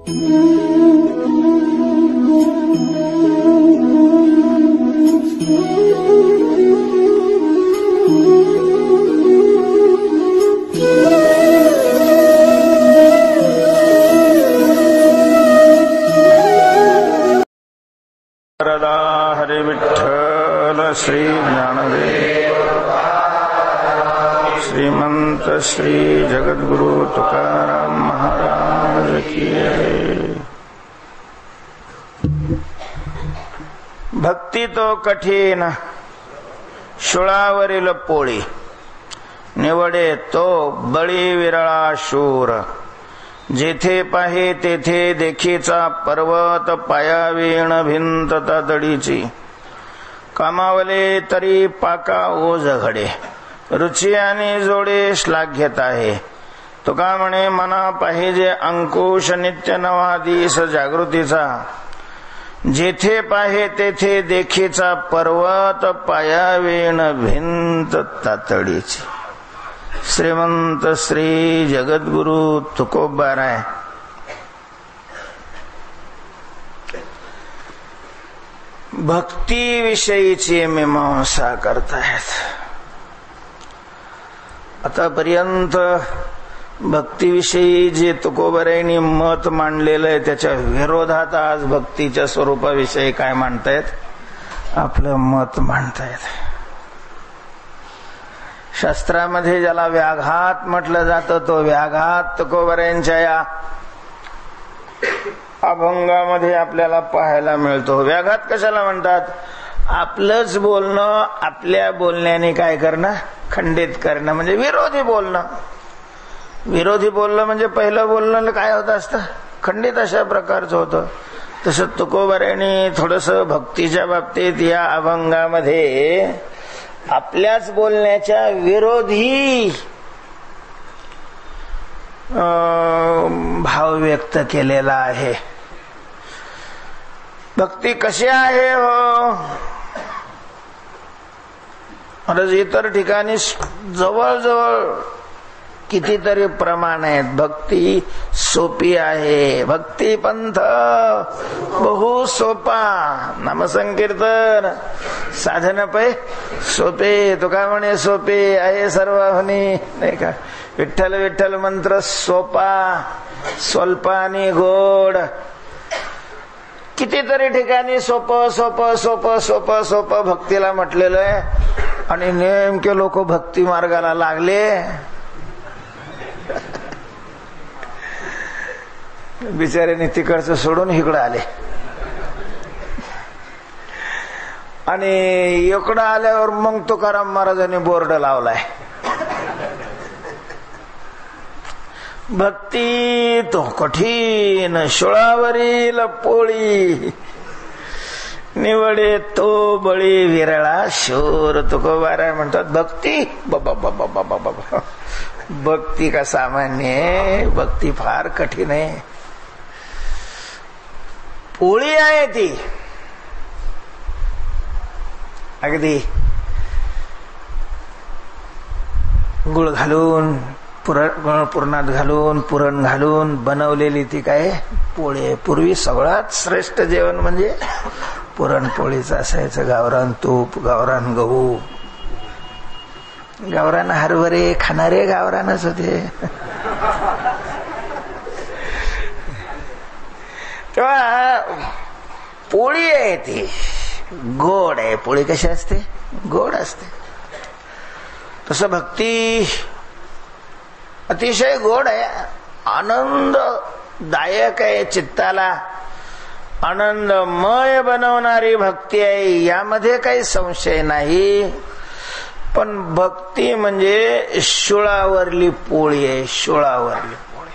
हरे विठ्ठल श्री ज्ञानदेव श्रीमंत श्री जगद्गुरु तुकाराम महाराज की जय। भक्ती तो कठीण शुळावरील पोळी, निवडे तो बळी विरळा शूर, जेथे पाहे तेथे देखीचा पर्वत, पायावीण भिंत तातडीची, कामावले तरी पाका ओझ घडे, रुची आणि जोडे श्लाघ्यत आहे. तुका म्हणे मना पाहिजे अंकुश नित्य नवा दिस जागृतीचा, जेथे पाहे तेथे देखीचा पर्वत, पायावीण भिंत तातडीची. श्रीमंत श्री जगद्गुरु तुकोबाराय भक्ती विषयीची मीमांसा करतायत. आतापर्यंत भक्तीविषयी जे तुकोबारायांनी मत मांडलेलं आहे त्याच्या विरोधात आज भक्तीच्या स्वरूपाविषयी काय मांडतायत, आपलं मत मांडतायत. शास्त्रामध्ये ज्याला व्याघात म्हटलं जातं तो व्याघात तुकोबारायांच्या या अभंगामध्ये आपल्याला पाहायला मिळतो. व्याघात कशाला म्हणतात? आपलंच बोलणं आपल्या बोलण्याने काय करणं, खंडित करणं, म्हणजे विरोधी बोलणं. विरोधी बोलणं म्हणजे पहिलं बोलणं काय होत असतं, खंडित अशा प्रकारचं होतं. तसं तुकोबारायांनी थोडस भक्तीच्या बाबतीत या अभंगामध्ये आपल्याच बोलण्याच्या विरोधी भाव व्यक्त केलेला आहे. भक्ती कशी आहे हो? इतर ठिकाणी जवळजवळ कितीतरी प्रमाण आहेत. भक्ती सोपी आहे, भक्ती पंथ बहु सोपा, नामसंकीर्तन साधन पै सोपे, तुका म्हणे सोपे आहे सर्व होनी, नाही का? विठ्ठल विठ्ठल मंत्र सोपा, स्वल्पानी गोड. कितीतरी ठिकाणी सोप सोप सोप सोप सोप भक्तीला म्हटलेलं आहे आणि नेमके लोक भक्ती मार्गाला लागले. बिचाऱ्याने तिकडचं सोडून इकडं आले आणि इकडं आल्यावर मग तुकाराम महाराजांनी बोर्ड लावलाय, भक्ती तो कठीण शुळावरील पोळी, निवडे तो बळी विरळा शूर. तुकोबाराय म्हणतात भक्ती बाबा बाबा बाबा बाबा, भक्ती का सामान्य आहे, भक्ती फार कठीण आहे. पोळी आहे ती, अगदी गुळ घालून पुरणात घालून पुरण घालून बनवलेली ती काय पोळी आहे. पूर्वी सगळ्यात श्रेष्ठ जेवण म्हणजे पुरणपोळीच असायचं. गावरान तूप, गावरान गहू, गावरान हरभरे खाणारे गावरानच होते. तेव्हा पोळी आहे ती गोड आहे. पोळी कशी असते? गोड असते. तसं भक्ती अतिशय गोड आहे, आनंददायक आहे, चित्ताला आनंदमय बनवणारी भक्ती आहे, यामध्ये काही संशय नाही. पण भक्ती म्हणजे शुळावरली पोळी आहे, शुळावरली पोळी.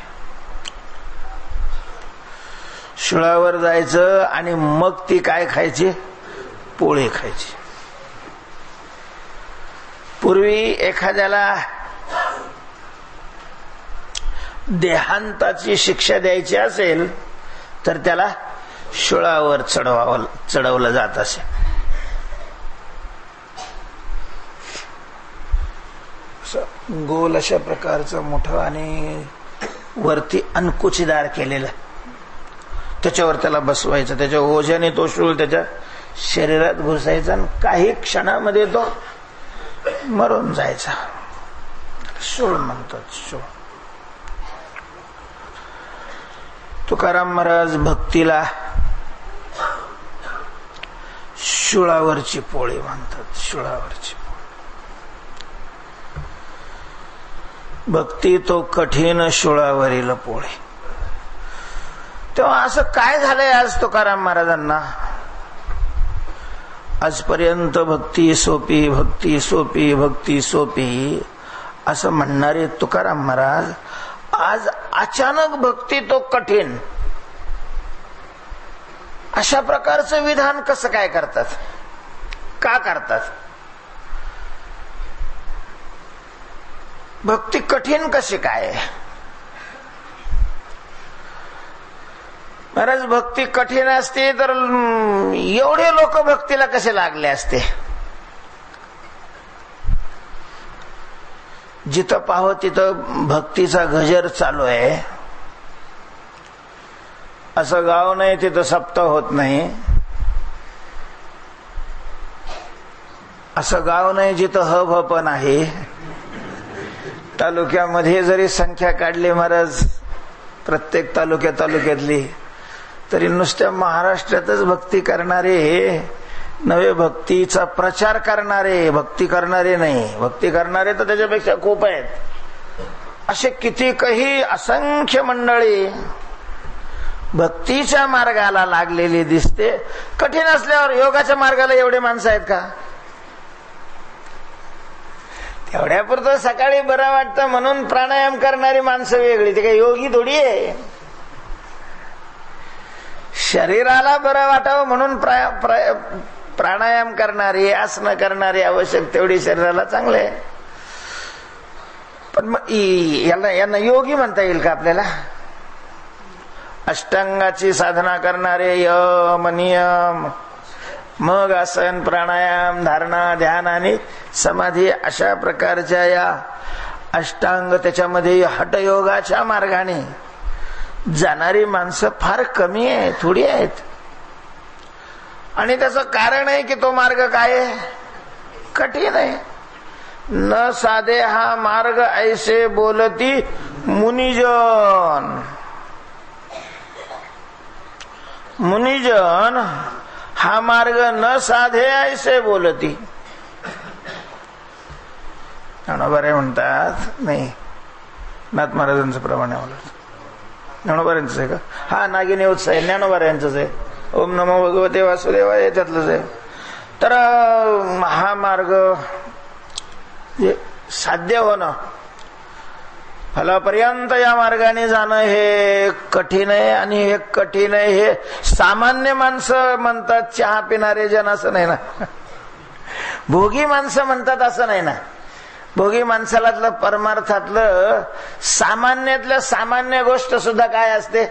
शुळावर जायचं आणि मग ती काय खायची? पोळी खायची. पूर्वी एखाद्याला देहांताची शिक्षा द्यायची असेल तर त्याला शुळावर चढवलं जात असे. गोल अशा प्रकारचं मोठं आणि वरती अंकुचीदार केलेलं त्याच्यावर त्याला बसवायचं, त्याच्या ओझ्याने तो शूळ त्याच्या शरीरात घुसायचा आणि काही क्षणामध्ये तो मरून जायचा. शूळ म्हणतात, शूळ. तुकाराम महाराज भक्तीला शूळावरची पोळी म्हणतात, शूळावरची पोळी. भक्ती तो कठीण शूळावरील पोळी. तेव्हा असं काय झालंय आज तुकाराम महाराजांना? आजपर्यंत भक्ती सोपी, भक्ती सोपी, भक्ती सोपी असं म्हणणारे तुकाराम महाराज आज अचानक भक्ती तो कठीण अशा प्रकारचं विधान कसं काय करतात? का करतात? भक्ती कठीण कशी काय? महाराज भक्ती कठीण असते तर एवढे लोक भक्तीला कसे लागले असते? जिथं पाहो तिथं भक्तीचा गजर चालू आहे. असं गाव नाही तिथं सप्ताह होत नाही. असं गाव नाही जिथं हब पण आहे. तालुक्यामध्ये जरी संख्या काढली महाराज प्रत्येक तालुक्यातली, तरी नुसत्या महाराष्ट्रातच भक्ती करणारे नवे, भक्तीचा प्रचार करणारे, भक्ती करणारे नाही. भक्ती करणारे तर त्याच्यापेक्षा खूप आहेत. असे किती काही असंख्य मंडळी भक्तीच्या मार्गाला लागलेली दिसते. कठीण असल्यावर योगाच्या मार्गाला एवढे माणसं आहेत का? तेवढ्यापुरतं सकाळी बरं वाटतं म्हणून प्राणायाम करणारी माणसं वेगळी, ते काही योगी थोडी आहे. शरीराला बरं वाटावं म्हणून प्राणायाम करणारी, आसनं करणारी आवश्यक तेवढी शरीराला चांगले आहे. पण मग यांना योगी म्हणता येईल का आपल्याला? अष्टांगाची साधना करणारे यम, नियम, मग आसन, प्राणायाम, धारणा, ध्यान आणि समाधी अशा प्रकारच्या या अष्टांग, त्याच्यामध्ये हठयोगाच्या मार्गाने जाणारी माणसं फार कमी आहे, थोडी आहेत. आणि त्याचं कारण आहे की तो मार्ग काय आहे? कठीण आहे. न साधे हा मार्ग ऐसे बोलती मुनिजन. मुनिजन हा मार्ग न साधे ऐसे बोलती. ज्ञानोबा म्हणतात, नाही नाथ महाराजांचं प्रमाणे बोलत. ज्ञानोबा यांचंच आहे का? हा नागिनी उत्सव आहे, ज्ञानोबा यांचंच आहे. ओम नमो भगवते वासुदेवा याच्यातलंच आहे. तर हा मार्ग साध्य होणं, फलापर्यंत या मार्गाने जाणं हे कठीण आहे. आणि हे कठीण आहे हे सामान्य माणसं म्हणतात, चहा पिणारे जन असं नाही ना. भोगी माणसं म्हणतात असं नाही ना. भोगी माणसाला परमार्थातलं सामान्यातल्या सामान्य गोष्ट सुद्धा काय असते?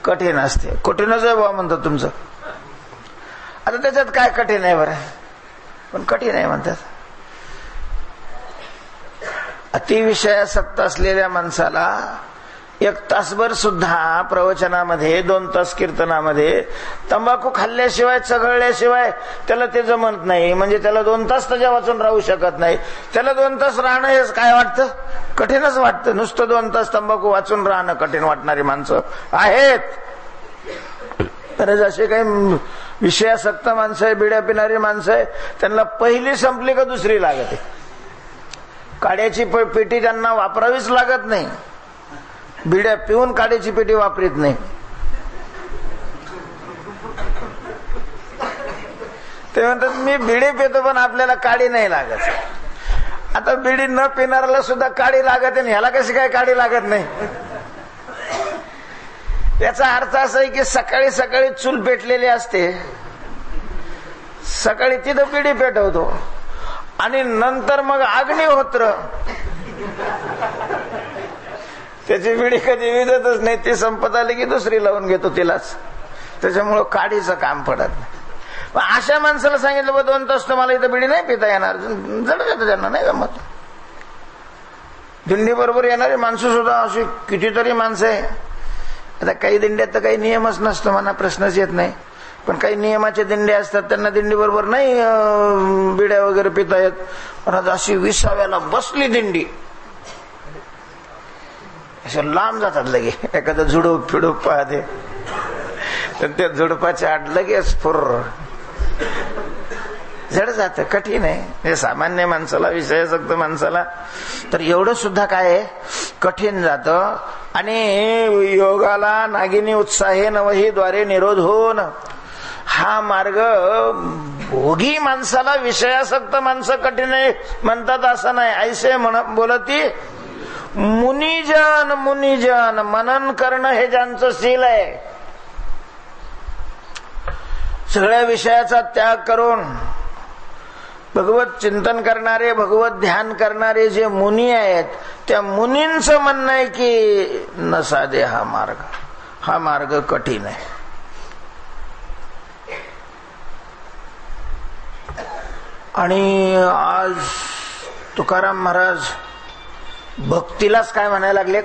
कठीण असते. कठीणच आहे बा म्हणतात तुमचं. आता त्याच्यात काय कठीण आहे बरं? पण कठीण आहे म्हणतात. अतिविषयासक्त असलेल्या माणसाला 1 तासभर सुद्धा प्रवचनामध्ये, 2 तास कीर्तनामध्ये तंबाखू खाल्ल्याशिवाय, चघळल्याशिवाय त्याला ते जमत नाही. म्हणजे त्याला 2 तास त्याच्या वाचून राहू शकत नाही. त्याला 2 तास राहणं हे काय वाटतं? कठीणच वाटतं. नुसतं 2 तास तंबाखू वाचून राहणं कठीण वाटणारी माणसं आहेत. तर असे काही विषयासक्त माणसं आहे, बिड्या पिणारी माणसं आहे, त्यांना पहिली संपली का दुसरी लागते. काड्याची पेटी त्यांना वापरावीच लागत नाही. बिड्या पिऊन काड्याची पेटी वापरीत नाही. ते म्हणतात मी बिडी पितो पण आपल्याला काडी नाही लागत. आता बिडी न पिणाऱ्याला सुद्धा काडी लागत आणि ह्याला कशी काय काडी लागत नाही? याचा अर्थ असा आहे की सकाळी सकाळी चूल पेटलेली असते, सकाळी तिथं बिडी पेटवतो आणि नंतर मग अग्निहोत्र, त्याची बिडी कधी विजतच नाही. ती संपत आली की दुसरी लावून घेतो तिलाच. त्याच्यामुळं काडीचं काम पडत नाही. अशा माणसाला सांगितलं बा 2 तास तुम्हाला इथं बिडी नाही पिता येणार, जड येतं त्यांना, नाही जमत. दिंडी बरोबर येणारी माणसं सुद्धा अशी कितीतरी माणसं आहे. आता काही दिंड्यात तर काही नियमच नसतो, मला प्रश्नच येत नाही. पण काही नियमाचे दिंडे असतात, त्यांना दिंडी बरोबर नाही बिड्या वगैरे पिता येत. पण अशी 20व्याला बसली दिंडी, असे लांब जातात लगे. एखादं झुडूप फिडूप पाहते तर त्या झुडपाच्या आड लगेच फुर जड जात. कठीण आहे हे सामान्य माणसाला, विषयासक्त माणसाला तर एवढं सुद्धा काय आहे, कठीण जात. आणि योगाला नागिनी उत्साहे नवही द्वारे निरोध होऊन, हा मार्ग भोगी माणसाला, विषयासक्त माणसं कठीण आहे म्हणतात असं नाही. ऐसे बोलती मुनिजन मुनिजन, मनन करणं हे ज्यांचं शील आहे, सगळ्या विषयाचा त्याग करून भगवत चिंतन करणारे, भगवत ध्यान करणारे जे मुनी आहेत, त्या मुनींचं म्हणणं आहे की न साधे हा मार्ग कठीण आहे. आणि आज तुकाराम महाराज भक्तीलाच काय म्हणायला लागलेत,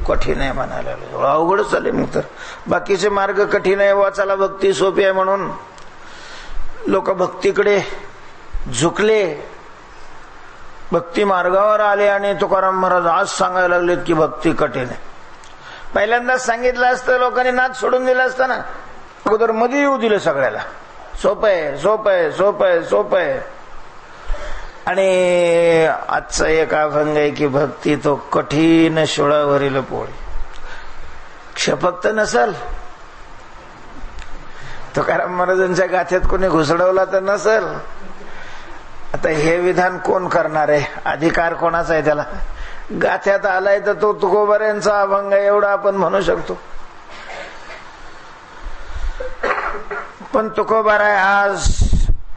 कठीण आहे म्हणायला लागले. अवघडच झाले. मग तर बाकीचे मार्ग कठीण आहे, वाचाला भक्ती सोपी आहे म्हणून लोक भक्तीकडे झुकले, भक्ती मार्गावर आले. आणि तुकाराम महाराज आज सांगायला लागलेत की भक्ती कठीण आहे. पहिल्यांदाच सांगितलं असतं, लोकांनी नाद सोडून दिला असतं ना. अगोदर मध्ये येऊ दिलं सगळ्याला, सोपं आहे सोपं आहे सोपं आहे सोपं आहे. आणि आजचा एक अभंग आहे की भक्ती तो कठीण शिळावरील पोळी. क्षपक्त नसल, तुकाराम महाराजांच्या गाथ्यात कोणी घुसडवला तर नसल. आता हे विधान कोण करणार आहे, अधिकार कोणाचा आहे त्याला. गाथ्यात आलाय तर तो तुकोबाऱ्यांचा अभंग एवढा आपण म्हणू शकतो. पण तुकोबाराय आज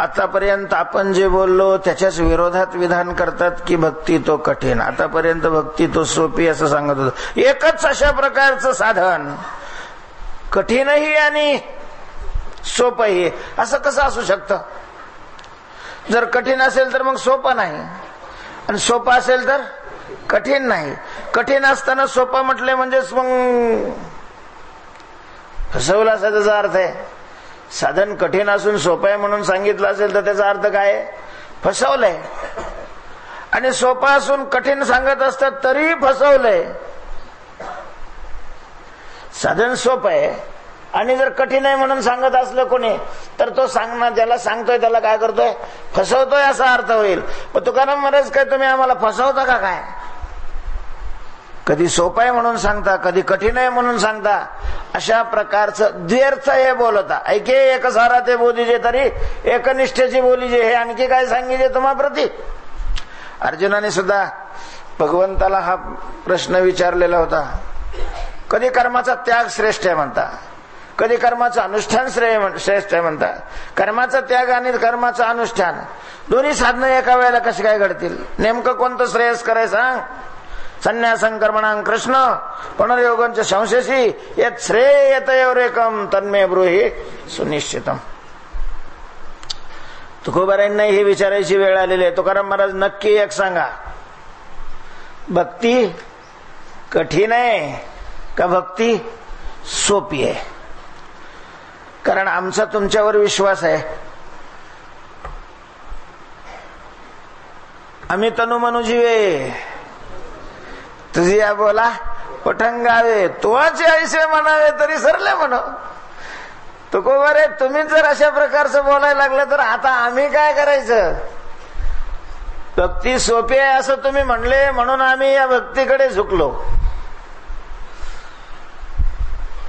आतापर्यंत आपण जे बोललो त्याच्याच विरोधात विधान करतात की भक्ती तो कठीण. आतापर्यंत भक्ती तो सोपी असं सांगत होतं. एकच अशा प्रकारचं साधन, कठीणही आणि सोपंही, असं कसं असू शकतं. जर कठीण असेल तर मग सोपं नाही, आणि सोपं असेल तर कठीण नाही. कठीण असताना सोपं म्हटले म्हणजेच मग फसवलं असा त्याचा अर्थ आहे. साधन कठीण असून सोपं आहे म्हणून सांगितलं असेल तर त्याचा अर्थ काय आहे, फसवलंय. आणि सोपं असून कठीण सांगत असतात तरी फसवलंय. साधन सोपं आहे आणि जर कठीण आहे म्हणून सांगत असलं कोणी तर तो सांगणार, ज्याला सांगतोय त्याला काय करतोय, फसवतोय असा अर्थ होईल. पण तुकाराम महाराज काय तुम्ही आम्हाला फसवता का काय. कधी सोपं आहे म्हणून सांगता, कधी कठीण आहे म्हणून सांगता. अशा प्रकारचं द्व्यर्थ हे बोलता. ऐके एक सारा ते बोलीजे तरी एकनिष्ठेची बोलीजे, हे आणखी काय सांगितले तुम्हा प्रती. अर्जुनाने सुद्धा भगवंताला हा प्रश्न विचारलेला होता. कधी कर्माचा त्याग श्रेष्ठ आहे म्हणता, कधी कर्माचं अनुष्ठान श्रेष्ठ आहे म्हणता. कर्माचा त्याग आणि कर्माचं अनुष्ठान दोन्ही साधनं एका वेळेला कशी काय घडतील. नेमकं कोणतं श्रेयस्कर आहे सांग. संन्यासं कर्मणां कृष्ण पुनर्योगंच संशयसी यत् श्रेयतयोरेकम तन्मे ब्रूहि सुनिश्चितम. तुकोबारांना ही विचारायची वेळ आलेली आहे. तुकाराम महाराज नक्की एक सांगा, भक्ती कठीण आहे का भक्ती सोपी आहे. कारण आमचा तुमच्यावर विश्वास आहे. आम्ही तनुमनुजीवे तुझी या बोला पठंगावे तुवाचे ऐसे म्हणावे तरी सरले म्हणो. तुकोबारे तुम्ही जर अशा प्रकारचं बोलायला लागलं तर आता आम्ही काय करायचं. भक्ती सोपी आहे असं तुम्ही म्हणले म्हणून आम्ही या भक्तीकडे झुकलो.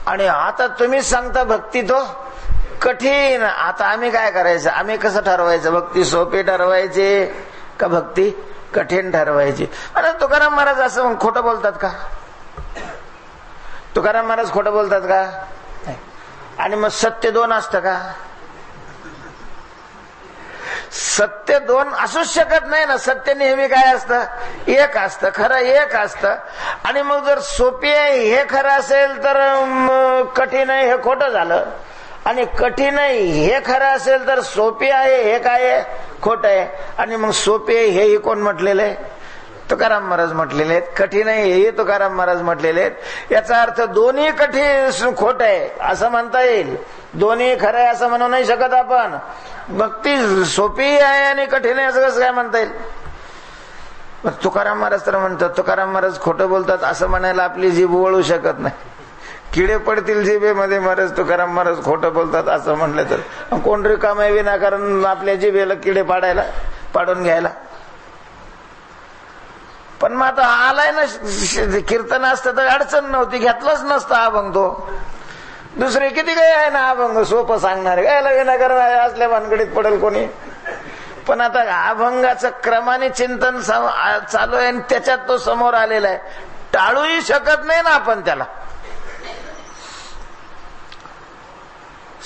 आणि आता तुम्हीच सांगता भक्ती तो कठीण. आता आम्ही काय करायचं, आम्ही कसं ठरवायचं, भक्ती सोपी ठरवायची का भक्ती कठीण ठरवायची. अरे तुकाराम महाराज असं खोटं बोलतात का. तुकाराम महाराज खोटं बोलतात का. आणि मग सत्य दोन असतं का. सत्य दोन असूच शकत नाही ना. सत्य नेहमी काय असतं, एक असतं, खरं एक असतं. आणि मग जर सोपी आहे हे खरं असेल तर कठीण आहे हे खोटं झालं. आणि कठीण आहे हे खरं असेल तर सोपी आहे हे काय आहे खोटं आहे. आणि मग सोपी आहे हेही कोण म्हटलेलं आहे, तुकाराम महाराज म्हटलेले आहेत. कठीण आहे हे तुकाराम महाराज म्हटलेले आहेत. याचा अर्थ दोन्ही कठीण खोट आहे असं म्हणता येईल. दोन्ही खरं आहे असं म्हणू नाही शकत आपण. भक्ती सोपी आहे आणि कठीण आहे असं कसं काय म्हणता येईल. तुकाराम महाराज तर म्हणतात तुकाराम महाराज खोटं बोलतात असं म्हणायला आपली जीभ वळू शकत नाही. किडे पडतील जिभेमध्ये महाराज तुकाराम महाराज खोटं बोलतात असं म्हणलं तर कोण रिकाम आहे विनाकारण आपल्या जिभेला किडे पाडून घ्यायला. पण मग आता आलाय ना कीर्तन असतं तर अडचण नव्हती, घेतलंच नसतं अभंग. तो दुसरे किती काय आहे ना अभंग सोपं सांगणारे गायला विनाकारण असल्या भानगडीत पडेल कोणी. पण आता अभंगाचं क्रमाने चिंतन चालू आहे आणि त्याच्यात तो समोर आलेला आहे. टाळूही शकत नाही ना आपण त्याला.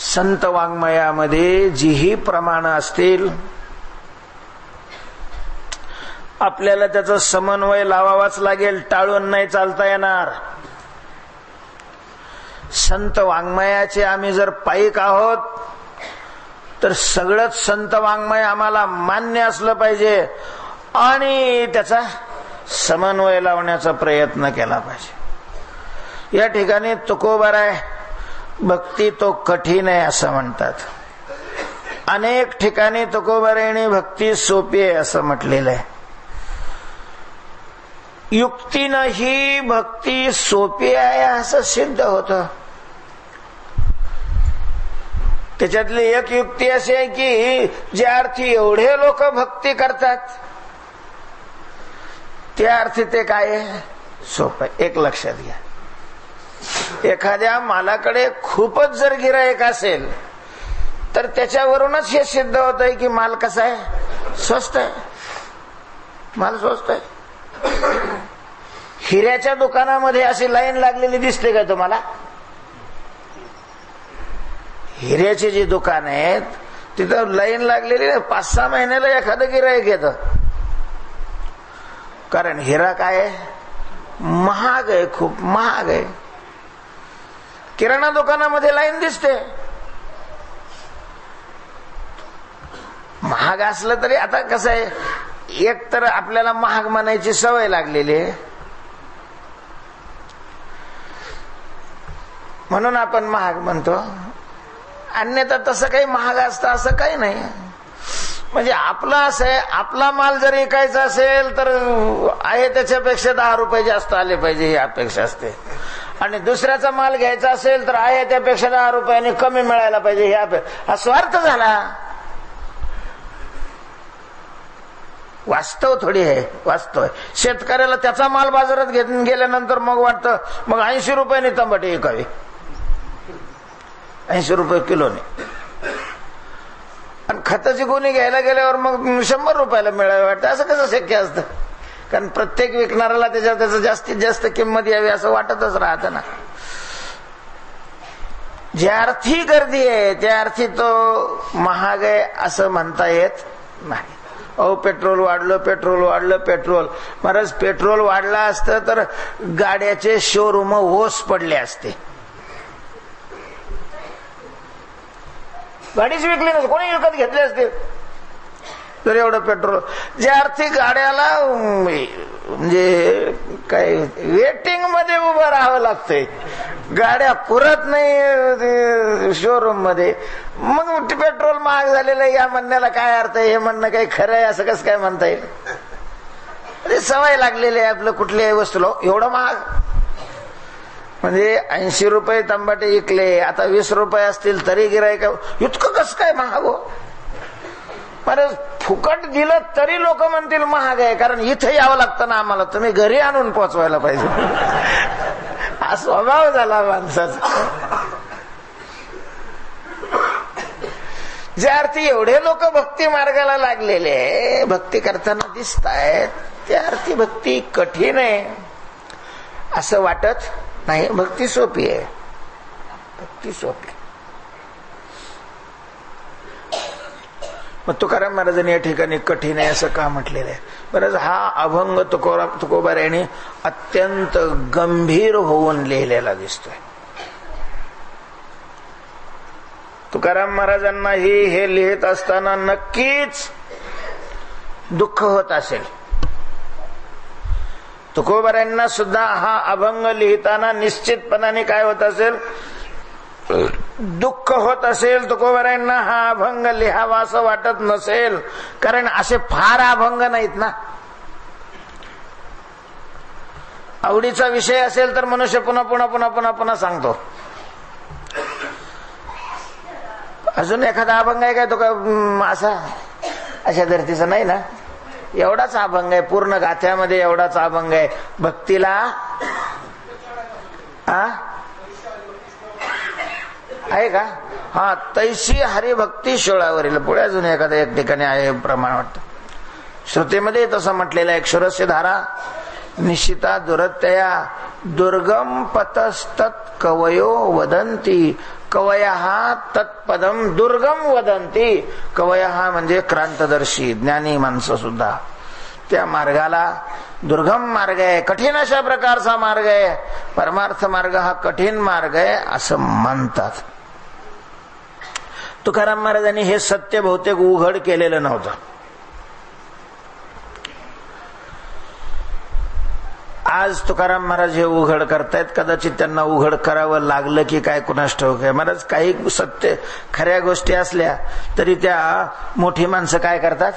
संत वाङ्मयामध्ये जीही प्रमाण असतील आपल्याला त्याचा समन्वय लावावाच लागेल. टाळून नाही चालता येणार. संत वाङ्मयाचे आम्ही जर पाईक आहोत तर सगळंच संत वाङ्मय आम्हाला मान्य असलं पाहिजे आणि त्याचा समन्वय लावण्याचा प्रयत्न केला पाहिजे. या ठिकाणी तुकोबाराय भक्ती तो कठीण आहे असं म्हणतात. अनेक ठिकाणी तुकोबारायने भक्ती सोपी आहे असं म्हटलेलं आहे. युक्तीनं ही भक्ती सोपी आहे असं सिद्ध होतं. त्याच्यातली एक युक्ती अशी आहे की ज्या अर्थी एवढे लोक भक्ती करतात त्या अर्थी ते काय आहे सोपं. एक लक्षात घ्या, एखाद्या मालाकडे खूपच जर गिराईक असेल तर त्याच्यावरूनच हे सिद्ध होत आहे की माल कसा आहे स्वस्त आहे. माल स्वस्त आहे. हिऱ्याच्या दुकानामध्ये अशी लाईन लागलेली दिसते का तुम्हाला? हिऱ्याची जी दुकान आहेत तिथं लाईन लागलेली 5-6 महिन्याला एखादं गिराईक येतं. कारण हिरा काय आहे महाग आहे, खूप महाग आहे. किराणा दुकानामध्ये लाईन दिसते. महाग असलं तरी आता कसं आहे एक तर आपल्याला महाग म्हणायची सवय लागलेली आहे म्हणून आपण महाग म्हणतो. अन्यथा तसं काही महाग असतं असं काही नाही. म्हणजे आपलं असं आहे आपला माल जर विकायचा असेल तर आहे त्याच्यापेक्षा 10 रुपये जास्त आले पाहिजे ही अपेक्षा असते. आणि दुसऱ्याचा माल घ्यायचा असेल तर आहे त्यापेक्षा 10 रुपयांनी कमी मिळायला पाहिजे ही अपेक्षा. हा स्वार्थ झाला. वास्तव थोडी आहे. वास्तव आहे शेतकऱ्याला त्याचा माल बाजारात घेऊन गेल्यानंतर मग वाटतं मग 80 रुपयांनी तंबाटे विकावी. 80 रुपये किलोने. आणि खताची गोणी घ्यायला गेल्यावर मग 100 रुपयाला मिळावे वाटतं. असं कसं शक्य असतं? कारण प्रत्येक विकणाऱ्याला त्याचं जास्तीत जास्त किंमत यावी असं वाटतच राहतं ना. ज्या अर्थी गर्दी आहे त्या अर्थी तो महाग आहे असं म्हणता येत नाही. अहो पेट्रोल वाढलं पेट्रोल. महाराज पेट्रोल वाढलं असतं तर गाड्याचे शोरूम ओस पडले असते. गाडीच विकली नसते कोणी विकत घेतले असते तर एवढं पेट्रोल. ज्या अर्थी गाड्याला म्हणजे काय वेटिंग मध्ये उभं राहावं लागतंय. गाड्या पुरत नाही शोरूम मध्ये. मग पेट्रोल महाग झालेलं या म्हणण्याला काय अर्थ आहे? हे म्हणणं काही खरं आहे असं कसं काय म्हणता येईल? सवय लागलेली आहे आपलं कुठल्याही वस्तूला एवढं महाग. म्हणजे 80 रुपये तंबाटे विकले आता 20 रुपये असतील तरी गिराईक इतकं कसं काय महाग हो? बरं फुकट दिलं तरी लोक म्हणतील महाग आहे कारण इथे यावं लागतं ना आम्हाला. तुम्ही घरी आणून पोचवायला पाहिजे. हा स्वभाव झाला माणसाचा. ज्या अर्थी एवढे लोक भक्ती मार्गाला लागलेले भक्ती करताना दिसत आहेत त्या अर्थी भक्ती कठीण आहे असं वाटत नाही. भक्ती सोपी आहे. भक्ती सोपी. मग तुकाराम महाराजांनी या ठिकाणी कठीण आहे असं का म्हटलेलं आहे? बरं हा अभंग तुकोबारायांनी अत्यंत गंभीर होऊन लिहिलेला दिसतोय. तुकाराम महाराजांनाही हे लिहित असताना नक्कीच दुःख होत असेल. तुकोबारायांना सुद्धा हा अभंग लिहिताना निश्चितपणाने काय होत असेल, दुःख होत असेल. तुकोबारायांना हा अभंग लिहावा असं वाटत नसेल, कारण असे फार अभंग नाहीत ना. आवडीचा विषय असेल तर मनुष्य पुन्हा पुन्हा पुन्हा पुन्हा पुन्हा सांगतो. अजून एखादा अभंग आहे काय तो का असा अशा धर्तीचा नाही ना. एवढाच अभंग आहे, पूर्ण गाथ्यामध्ये एवढाच अभंग आहे. भक्तीला आहे का? हा, तैशी हरिभक्ती शोळावरील. पुढे अजून एखादा एक ठिकाणी आहे प्रमाण वाटतं. श्रुतीमध्ये तसं म्हटलेलं आहे, क्षुरस्य धारा निशिता दुरत्यया दुर्गम पतस्तत् कवयो वदंती कवयः तत्पदम दुर्गम वदंती. कवयः म्हणजे क्रांतदर्शी ज्ञानी माणसं सुद्धा त्या मार्गाला दुर्गम मार्ग आहे, कठीण अशा प्रकारचा मार्ग आहे, परमार्थ मार्ग हा कठीण मार्ग आहे असं म्हणतात. तुकाराम महाराजांनी हे सत्य बहुतेक उघड केलेलं नव्हतं. आज तुकाराम महाराज हे उघड करतायत. कदाचित त्यांना उघड करावं लागलं की काय कुणास ठाऊक आहे. महाराज काही सत्य खऱ्या गोष्टी असल्या तरी त्या मोठी माणसं काय करतात,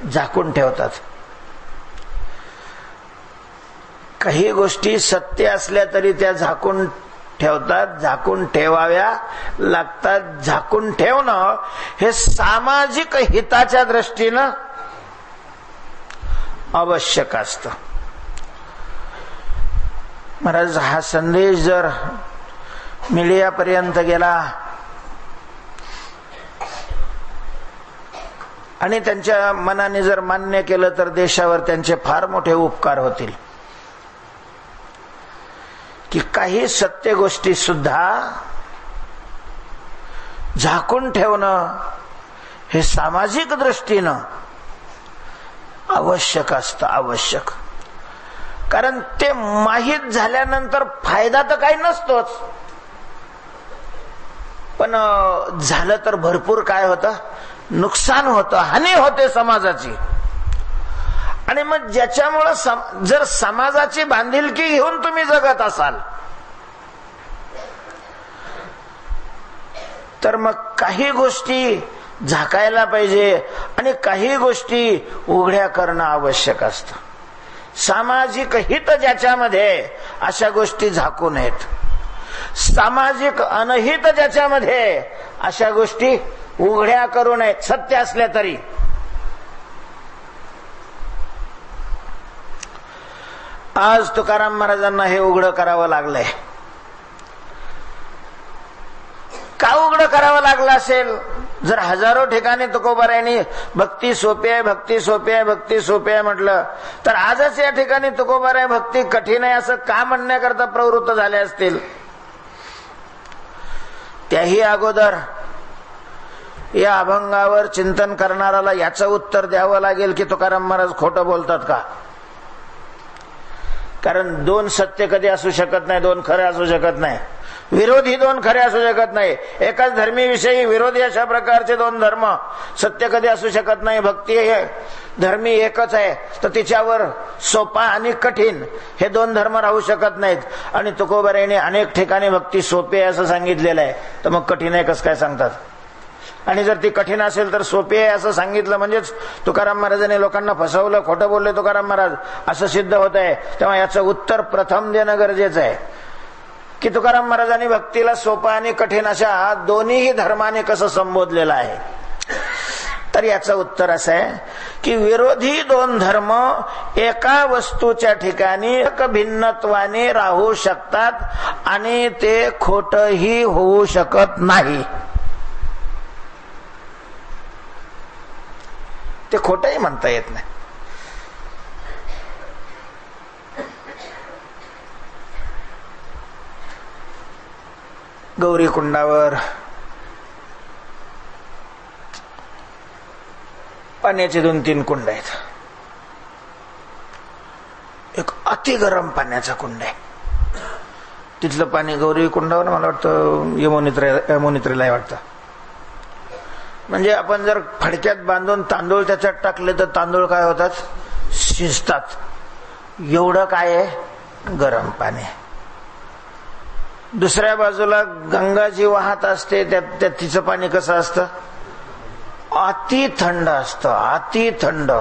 झाकून ठेवतात. काही गोष्टी सत्य असल्या तरी त्या झाकून ठेवतात, झाकून ठेवाव्या लागतात. झाकून ठेवणं हे सामाजिक हिताच्या दृष्टीनं आवश्यक असतं. महाराज हा संदेश जर मीडियापर्यंत गेला आणि त्यांच्या मनाने जर मान्य केलं तर देशावर त्यांचे फार मोठे उपकार होतील. की काही सत्य गोष्टी सुद्धा झाकून ठेवणं हे सामाजिक दृष्टीनं आवश्यक असतं, आवश्यक. कारण ते माहीत झाल्यानंतर फायदा तर काही नसतोच, पण झालं तर भरपूर काय होतं, नुकसान होतं, हानी होते समाजाची. आणि मग ज्याच्यामुळं जर समाजाची बांधिलकी घेऊन तुम्ही जगत असाल तर मग काही गोष्टी झाकायला पाहिजे आणि काही गोष्टी उघड्या करणं आवश्यक असतं. सामाजिक हित ज्याच्यामध्ये अशा गोष्टी झाकू नयेत, सामाजिक अनहित ज्याच्यामध्ये अशा गोष्टी उघड्या करू नयेत, सत्य असल्या तरी. आज तुकाराम महाराजांना हे उघडं करावं लागलंय. का उघडं करावं लागलं असेल? जर हजारो ठिकाणी तुकोबारायांनी भक्ती सोपी आहे, भक्ती सोपी आहे, भक्ती सोपी आहे म्हटलं, तर आजच या ठिकाणी तुकोबाराय भक्ती कठीण आहे असं का म्हणण्याकरता प्रवृत्त झाले असतील? त्याही अगोदर या अभंगावर चिंतन करणाऱ्याला याचं उत्तर द्यावं लागेल की तुकाराम महाराज खोटं बोलतात का? कारण दोन सत्य कधी असू शकत नाही, दोन खरे असू शकत नाही, विरोधी दोन खरे असू शकत नाही. एकाच धर्मीविषयी विरोधी अशा प्रकारचे दोन धर्म सत्य कधी असू शकत नाही. भक्ती हे धर्मी एकच आहे, तर तिच्यावर सोपा आणि कठीण हे दोन धर्म राहू शकत नाहीत. आणि तुकोबारायांनी अनेक ठिकाणी भक्ती सोपी आहे असं सांगितलेलं आहे, तर मग कठीण आहे कसं काय सांगतात? आणि जर ती कठीण असेल तर सोपी आहे असं सांगितलं म्हणजेच तुकाराम महाराजांनी लोकांना फसवलं, खोटं बोलले तुकाराम महाराज असं सिद्ध होत आहे. तेव्हा याचं उत्तर प्रथम देणं गरजेचं आहे की तुकाराम महाराजांनी भक्तीला सोपं आणि कठीण अशा दोन्हीही धर्माने कसं संबोधलेलं आहे. तर याचं उत्तर असं आहे की विरोधी दोन धर्म एका वस्तूच्या ठिकाणी भिन्नत्वाने राहू शकतात आणि ते खोटही होऊ शकत नाही. ते खोटंही म्हणता येत नाही. गौरी कुंडावर पाण्याचे 2-3 कुंड आहेत. एक अति गरम पाण्याचा कुंड आहे. तिथलं पाणी गौरी कुंडावर मला वाटतं यमुनेत्रीला वाटतं. म्हणजे आपण जर फडक्यात बांधून तांदूळ त्याच्यात टाकले तर तांदूळ काय होतात, शिजतात. एवढं काय आहे, गरम पाणी. दुसऱ्या बाजूला गंगा जी वाहत असते त्यात तिचं पाणी कसं असतं, अति थंड असतं, अति थंड.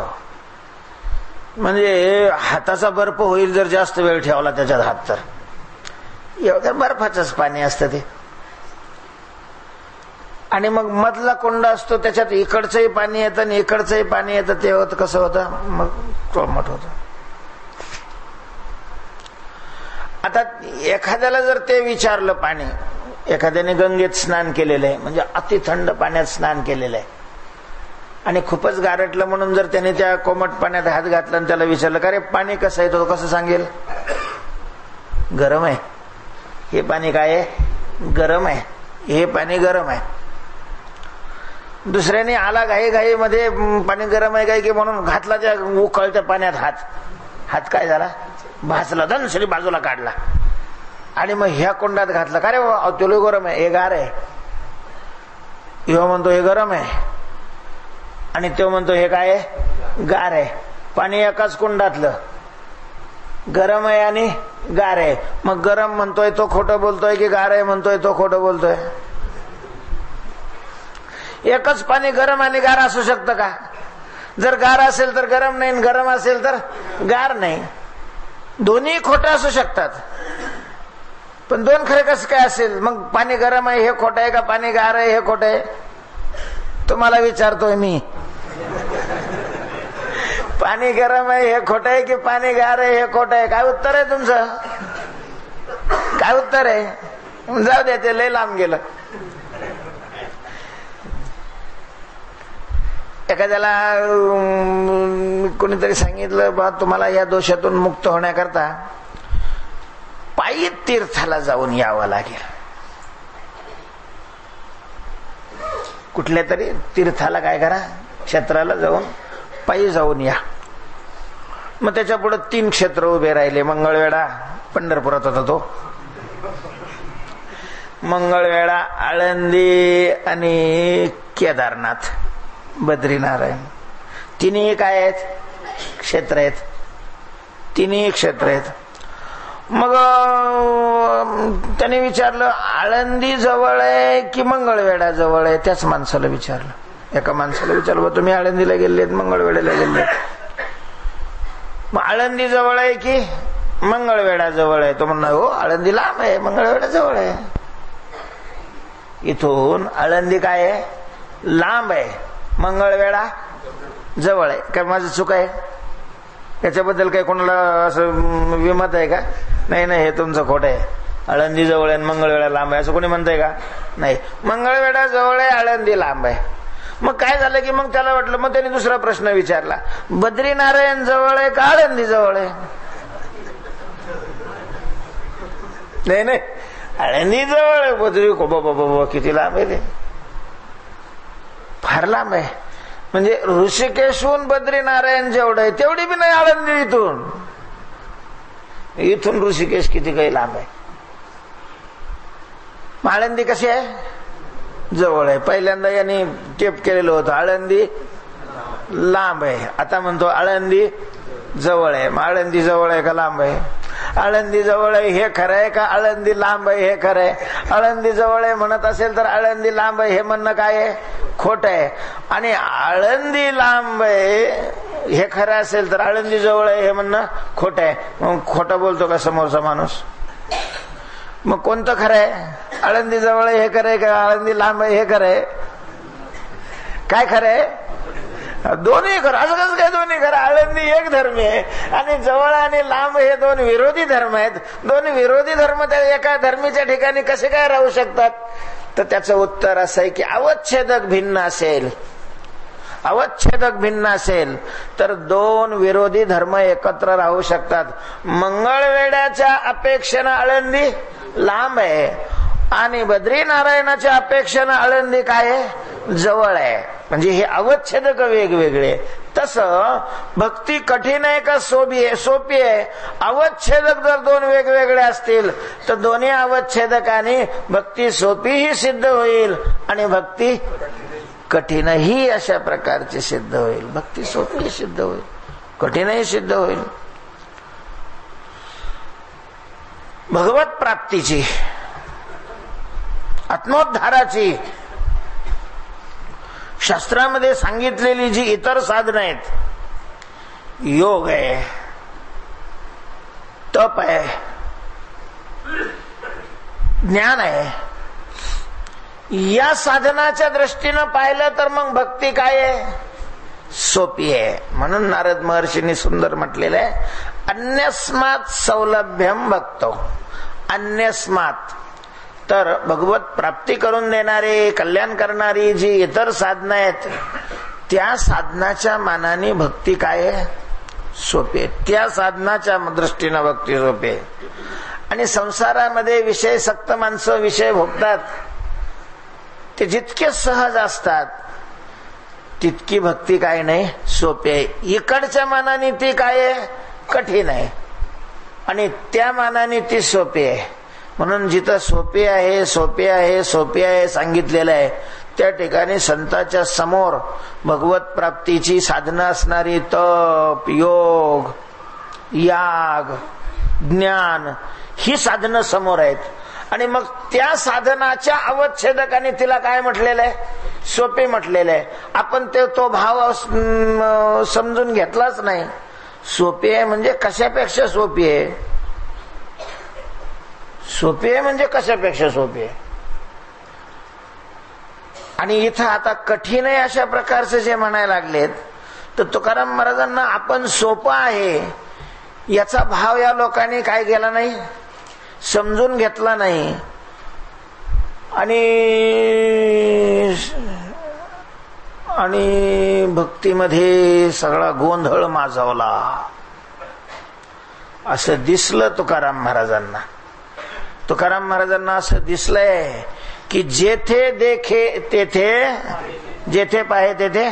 म्हणजे हाताचा बर्फ होईल जर जास्त वेळ ठेवला त्याच्यात हात, तर एवढं बर्फाचंच पाणी असतं ते. आणि मग मधला कोंडा असतो त्याच्यात इकडचंही पाणी येतं आणि इकडचंही पाणी येतं. ते होतं कसं होतं, मग कोमट होतं. आता एखाद्याला जर ते विचारलं, पाणी एखाद्याने गंगेत स्नान केलेलं आहे, म्हणजे अति थंड पाण्यात स्नान केलेलं आहे, आणि खूपच गारटलं म्हणून जर त्याने त्या कोमट पाण्यात हात घातला आणि त्याला विचारलं का रे पाणी कसं आहे, तो कसं सांगेल, गरम आहे. हे पाणी काय आहे, गरम आहे, हे पाणी गरम आहे. दुसऱ्याने आला घाई मध्ये पाणी गरम आहे काय की म्हणून घातला त्या उकळत्या पाण्यात हात, हात काय झाला, भाजला, धनसरी बाजूला काढला, आणि मग ह्या कोंडात घातला. का रे तुला गरम आहे, हे गार आहे. ह्यो म्हणतो हे गरम आहे, आणि तो म्हणतो हे काय आहे, गार आहे. पाणी एकाच कुंडातलं, गरम आहे आणि गार आहे. मग गरम म्हणतोय तो खोटं बोलतोय की गार आहे म्हणतोय तो खोटं बोलतोय? एकच पाणी गरम आणि गार असू शकतं का? जर गार असेल तर गरम नाही, गरम असेल तर गार नाही. दोन्ही खोटं असू शकतात. पण दोन खरे कसं काय असेल? मग पाणी गरम आहे हे खोटं आहे का पाणी गार आहे हे खोटं आहे? तुम्हाला विचारतोय मी. पाणी गरम आहे हे खोटं आहे की पाणी गार आहे हे खोटं आहे? काय उत्तर आहे तुमचं? काय उत्तर आहे? जाऊ द्या, ते लय लांब गेलं. एखाद्याला कोणीतरी सांगितलं बा तुम्हाला या दोषातून मुक्त होण्याकरता पायी तीर्थाला जाऊन यावं लागेल. कुठल्या तरी तीर्थाला काय करा, क्षेत्राला जाऊन पायी जाऊन या. मग त्याच्या पुढे 3 क्षेत्र उभे राहिले. मंगळवेढा, पंढरपुरात होता तो, मंगळवेढा, आळंदी आणि केदारनाथ, बद्रीनारायण. तिन्ही काय आहेत? क्षेत्र आहेत. तिन्ही क्षेत्र आहेत. मग त्याने विचारलं आळंदी जवळ आहे की मंगळवेढा जवळ आहे? त्याच माणसाला विचारलं. एका माणसाला विचारलं तुम्ही आळंदीला गेलेत, मंगळवेढ्याला गेलेत, मग आळंदी जवळ आहे की मंगळवेढा जवळ आहे? तो म्हणणार हो आळंदी लांब आहे, मंगळवेढा जवळ आहे. इथून आळंदी काय आहे? लांब आहे, मंगळवेढा जवळ आहे. काय माझं चूक आहे? याच्याबद्दल काही कोणाला असं विमत आहे का? नाही नाही, हे तुमचं खोटं आहे. आळंदी जवळ आहे मंगळवेढा लांब आहे असं कोणी म्हणतंय का? नाही, मंगळवेढा जवळ आहे, आळंदी लांब आहे. मग काय झालं की मग त्याला वाटलं, मग त्याने दुसरा प्रश्न विचारला, बद्रीनारायण जवळ आहे का आळंदी जवळ आहे? नाही नाही, आळंदी जवळ आहे. बद्री बाबा किती लांब आहे, ते फार लांब आहे. म्हणजे ऋषिकेशहून बद्रीनारायण जेवढं आहे तेवढी बी नाही आळंदी. इथून ऋषिकेश किती काही लांब आहे. आळंदी कशी आहे? जवळ आहे. पहिल्यांदा यांनी टेप केलेलं होतं आळंदी लांब आहे, आता म्हणतो आळंदी जवळ आहे. मग आळंदी जवळ आहे का लांब आहे? आळंदी जवळ आहे हे खरं आहे का आळंदी लांब आहे हे खरं आहे? आळंदी जवळ आहे म्हणत असेल तर आळंदी लांब आहे हे म्हणणं काय आहे? खोट आहे. आणि आळंदी लांब आहे हे खरं असेल तर आळंदी जवळ आहे हे म्हणणं खोट आहे. मग खोटं बोलतो का समोरचा माणूस? मग कोणतं खरं आहे? आळंदी जवळ आहे हे खरं आहे का आळंदी लांब आहे हे खरं आहे? काय खरं आहे? दोन्ही खरं. असं कसं काय दोन्ही खरं? आळंदी एक धर्म आहे आणि जवळ आणि लांब हे दोन विरोधी धर्म आहेत. दोन विरोधी धर्म त्या एका धर्मीच्या ठिकाणी कसे काय राहू शकतात? तर त्याचं उत्तर असं आहे की अवच्छेदक भिन्न असेल, अवच्छेदक भिन्न असेल तर दोन विरोधी धर्म एकत्र राहू शकतात. मंगळवेढ्याच्या अपेक्षेनं आळंदी लांब आहे आणि बद्रीनारायणाच्या अपेक्षेनं आळंदी काय आहे? जवळ आहे. म्हणजे हे अवच्छेदक वेगवेगळे. तसं भक्ती कठीण आहे का सोपी आहे? अवच्छेदक जर दोन वेगवेगळे असतील तर दोन्ही अवच्छेदकाने भक्ती सोपीही सिद्ध होईल आणि भक्ती कठीणही अशा प्रकारची सिद्ध होईल. भक्ती सोपी सिद्ध होईल, कठीणही सिद्ध होईल. भगवत प्राप्तीची, आत्मोद्धाराची शास्त्रामध्ये सांगितलेली जी इतर साधनं आहेत, योग आहे, तप आहे, ज्ञान आहे, या साधनाच्या दृष्टीनं पाहिलं तर मग भक्ती काय आहे? सोपी आहे. म्हणून नारद महर्षींनी सुंदर म्हटलेलं आहे, अन्यस्मात् सौलभ्यम भक्तो. अन्यस्मात् तर भगवत प्राप्ती करून देणारे, कल्याण करणारी जी इतर साधना आहेत, त्या साधनाच्या मानाने भक्ती काय आहे? सोपी आहे. त्या साधनाच्या दृष्टीनं भक्ती सोपी आहे. आणि संसारामध्ये विषय सक्त माणसं विषय भोगतात, ते जितके सहज असतात तितकी भक्ती काय नाही? सोपी आहे. इकडच्या मानाने ती काय आहे? कठीण आहे. आणि त्या मानाने ती सोपी आहे. म्हणून जिथं सोपी आहे, सोपी आहे, सोपी आहे सांगितलेलं आहे, त्या ठिकाणी संतांच्या समोर भगवत प्राप्तीची साधना असणारी तप, योग, याग, ज्ञान ही साधनं समोर आहेत. आणि मग त्या साधनाच्या अवच्छेदकाने तिला काय म्हटलेलं आहे? सोपे म्हटलेलं आहे. आपण तो भाव समजून घेतलाच नाही. सोपी आहे म्हणजे कशापेक्षा सोपी आहे? सोपी आहे म्हणजे कशापेक्षा सोपी आहे? आणि इथं आता कठीण आहे अशा प्रकारचे जे म्हणायला लागलेत, तर तुकाराम महाराजांना आपण सोपं आहे याचा भाव या लोकांनी काय केला नाही? समजून घेतला नाही. आणि भक्तीमध्ये सगळा गोंधळ माजवला असं दिसलं तुकाराम महाराजांना. तुकाराम महाराजांना असं दिसलंय की जेथे देखे तेथे, जेथे पाहे तेथे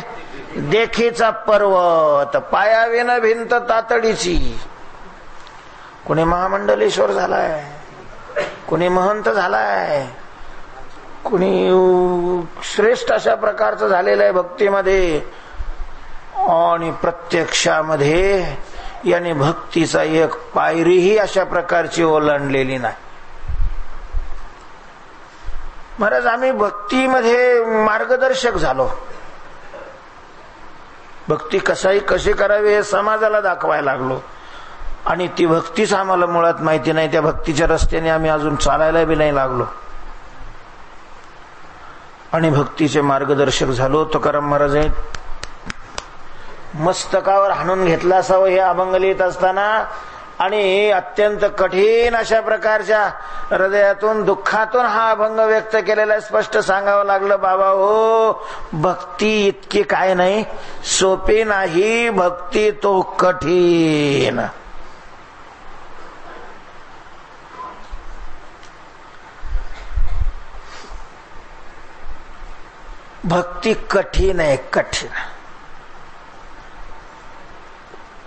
देखीचा पर्वत, पायाविन भिंत तातडीची. कोणी महामंडलेश्वर झालाय, कोणी महंत झालाय, कोणी श्रेष्ठ अशा प्रकारचं झालेलं आहे भक्तीमध्ये. आणि प्रत्यक्षामध्ये याने भक्तीचा एक पायरीही अशा प्रकारची ओलांडलेली नाही. महाराज आम्ही भक्तीमध्ये मार्गदर्शक झालो. भक्ती कशी करावी हे समाजाला दाखवायला लागलो. आणि ती भक्तीच आम्हाला मुळात माहिती नाही. त्या भक्तीच्या रस्त्याने आम्ही अजून चालायला बी नाही लागलो. आणि भक्तीचे मार्गदर्शक झालो. तुकाराम महाराज मस्तकावर हाणून घेतला असावं हे अभंग लिहित असताना. आणि अत्यंत कठीण अशा प्रकारच्या हृदयातून, दुःखातून हा अभंग व्यक्त केलेला स्पष्ट सांगावं लागलं, बाबा हो, भक्ती इतकी काय नाही, सोपी नाही. भक्ती तो कठीण. भक्ती कठीण आहे, कठीण.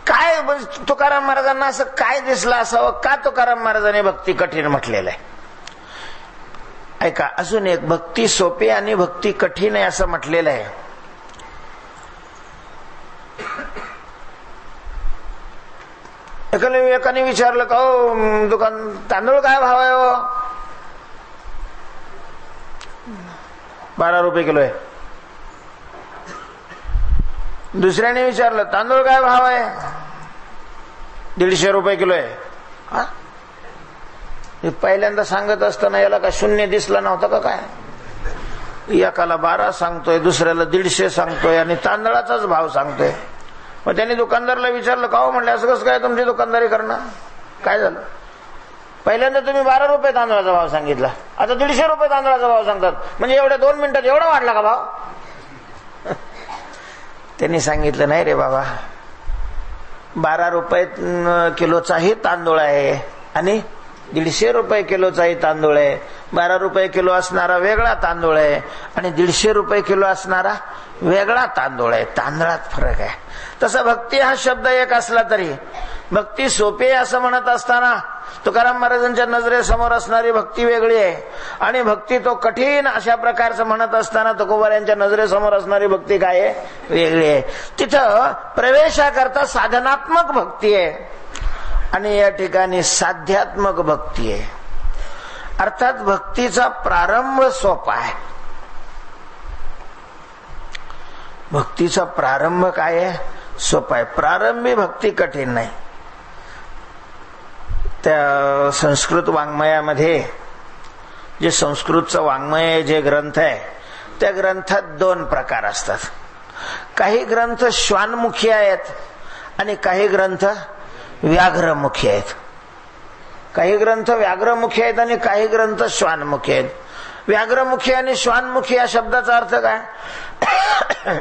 काय तुकाराम महाराजांना असं काय दिसलं असावं? का तुकाराम महाराजांनी भक्ती कठीण म्हटलेलं आहे? ऐका, अजून एक, भक्ती सोपी आणि भक्ती कठीण आहे असं म्हटलेलं आहे. एकाने विचारलं का हो दुकान तांदूळ काय भाव आहे हो? 12 रुपये किलो आहे. दुसऱ्याने विचारलं तांदूळ काय भाव आहे? 150 रुपये किलो आहे. पहिल्यांदा सांगत असताना याला का शून्य दिसला नव्हता का काय? एकाला 12 सांगतोय, दुसऱ्याला 150 सांगतोय आणि तांदळाचाच भाव सांगतोय. मग त्यांनी दुकानदाराला विचारलं का हो, म्हणले असं कसं काय तुमची दुकानदारी करणं? काय झालं? पहिल्यांदा तुम्ही 12 रुपये तांदळाचा भाव सांगितला, आता 150 रुपये तांदळाचा भाव सांगतात, म्हणजे एवढ्या 2 मिनिटात एवढा वाढला का भाव? त्यांनी सांगितलं नाही रे बाबा, 12 रुपये किलोचाही तांदूळ आहे आणि 150 रुपये किलोचाही तांदूळ आहे. 12 रुपये किलो असणारा वेगळा तांदूळ आहे आणि 150 रुपये किलो असणारा वेगळा तांदूळ आहे. तांदळात फरक आहे. तसं भक्ती हा शब्द एक असला तरी भक्ती सोपी आहे असं म्हणत असताना तुकाराम महाराजांच्या नजरेसमोर असणारी भक्ती वेगळी आहे आणि भक्ती तो कठीण अशा प्रकारचं म्हणत असताना तुकोबारायांच्या नजरेसमोर असणारी भक्ती काय आहे? वेगळी आहे. तिथं प्रवेशाकरता साधनात्मक भक्ती आहे आणि या ठिकाणी साध्यात्मक भक्ती आहे. अर्थात भक्तीचा प्रारंभ सोपा आहे. भक्तीचा प्रारंभ काय आहे? सोपा आहे. प्रारंभी भक्ती कठीण नाही. त्या संस्कृत वाङ्मयामध्ये जे संस्कृतचं वाङ्मय जे ग्रंथ आहे त्या ग्रंथात 2 प्रकार असतात. काही ग्रंथ श्वानमुखी आहेत आणि काही ग्रंथ व्याघ्रमुखी आहेत. काही ग्रंथ व्याघ्रमुखी आहेत आणि काही ग्रंथ श्वानमुखी आहेत. व्याघ्रमुखी आणि श्वानमुखी या शब्दाचा अर्थ काय?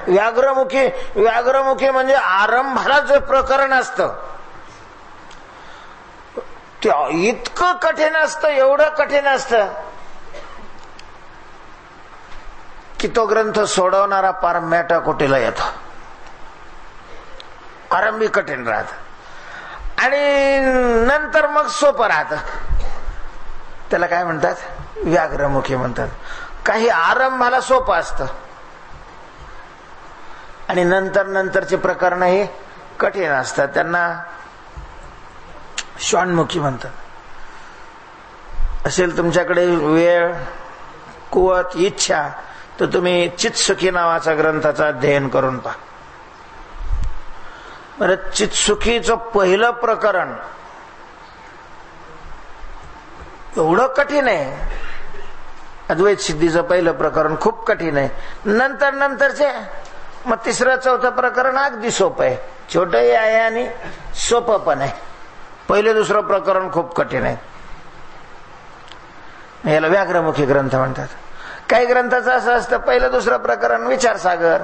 व्याघ्रमुखी म्हणजे आरंभाला जे प्रकरण असतं ते इतकं कठीण असतं, एवढं कठीण असतं की तो ग्रंथ सोडवणारा पार मेटाकुटीला येतो. आरंभी कठीण राहत आणि नंतर मग सोपं राहत. त्याला काय म्हणतात? व्याघ्रमुखी म्हणतात. काही आरंभाला सोपं असतं आणि नंतरचे प्रकरण हे कठीण असतात, त्यांना श्वानमुखी म्हणतात. असेल तुमच्याकडे वेळ, कुवत, इच्छा तर तुम्ही चित्सुखी नावाचा ग्रंथाचा अध्ययन करून पहा. बरं, चित्सुखीचं पहिलं प्रकरण एवढं कठीण आहे. अद्वैत सिद्धीचं पहिलं प्रकरण खूप कठीण आहे. नंतरचे मग 3रं 4थं प्रकरण अगदी सोपं आहे. छोटंही आहे आणि सोपं पण आहे. पहिलं 2रं प्रकरण खूप कठीण आहे. याला व्याघ्रमुखी ग्रंथ म्हणतात. काही ग्रंथाचं असं असतं, पहिलं 2रं प्रकरण विचारसागर,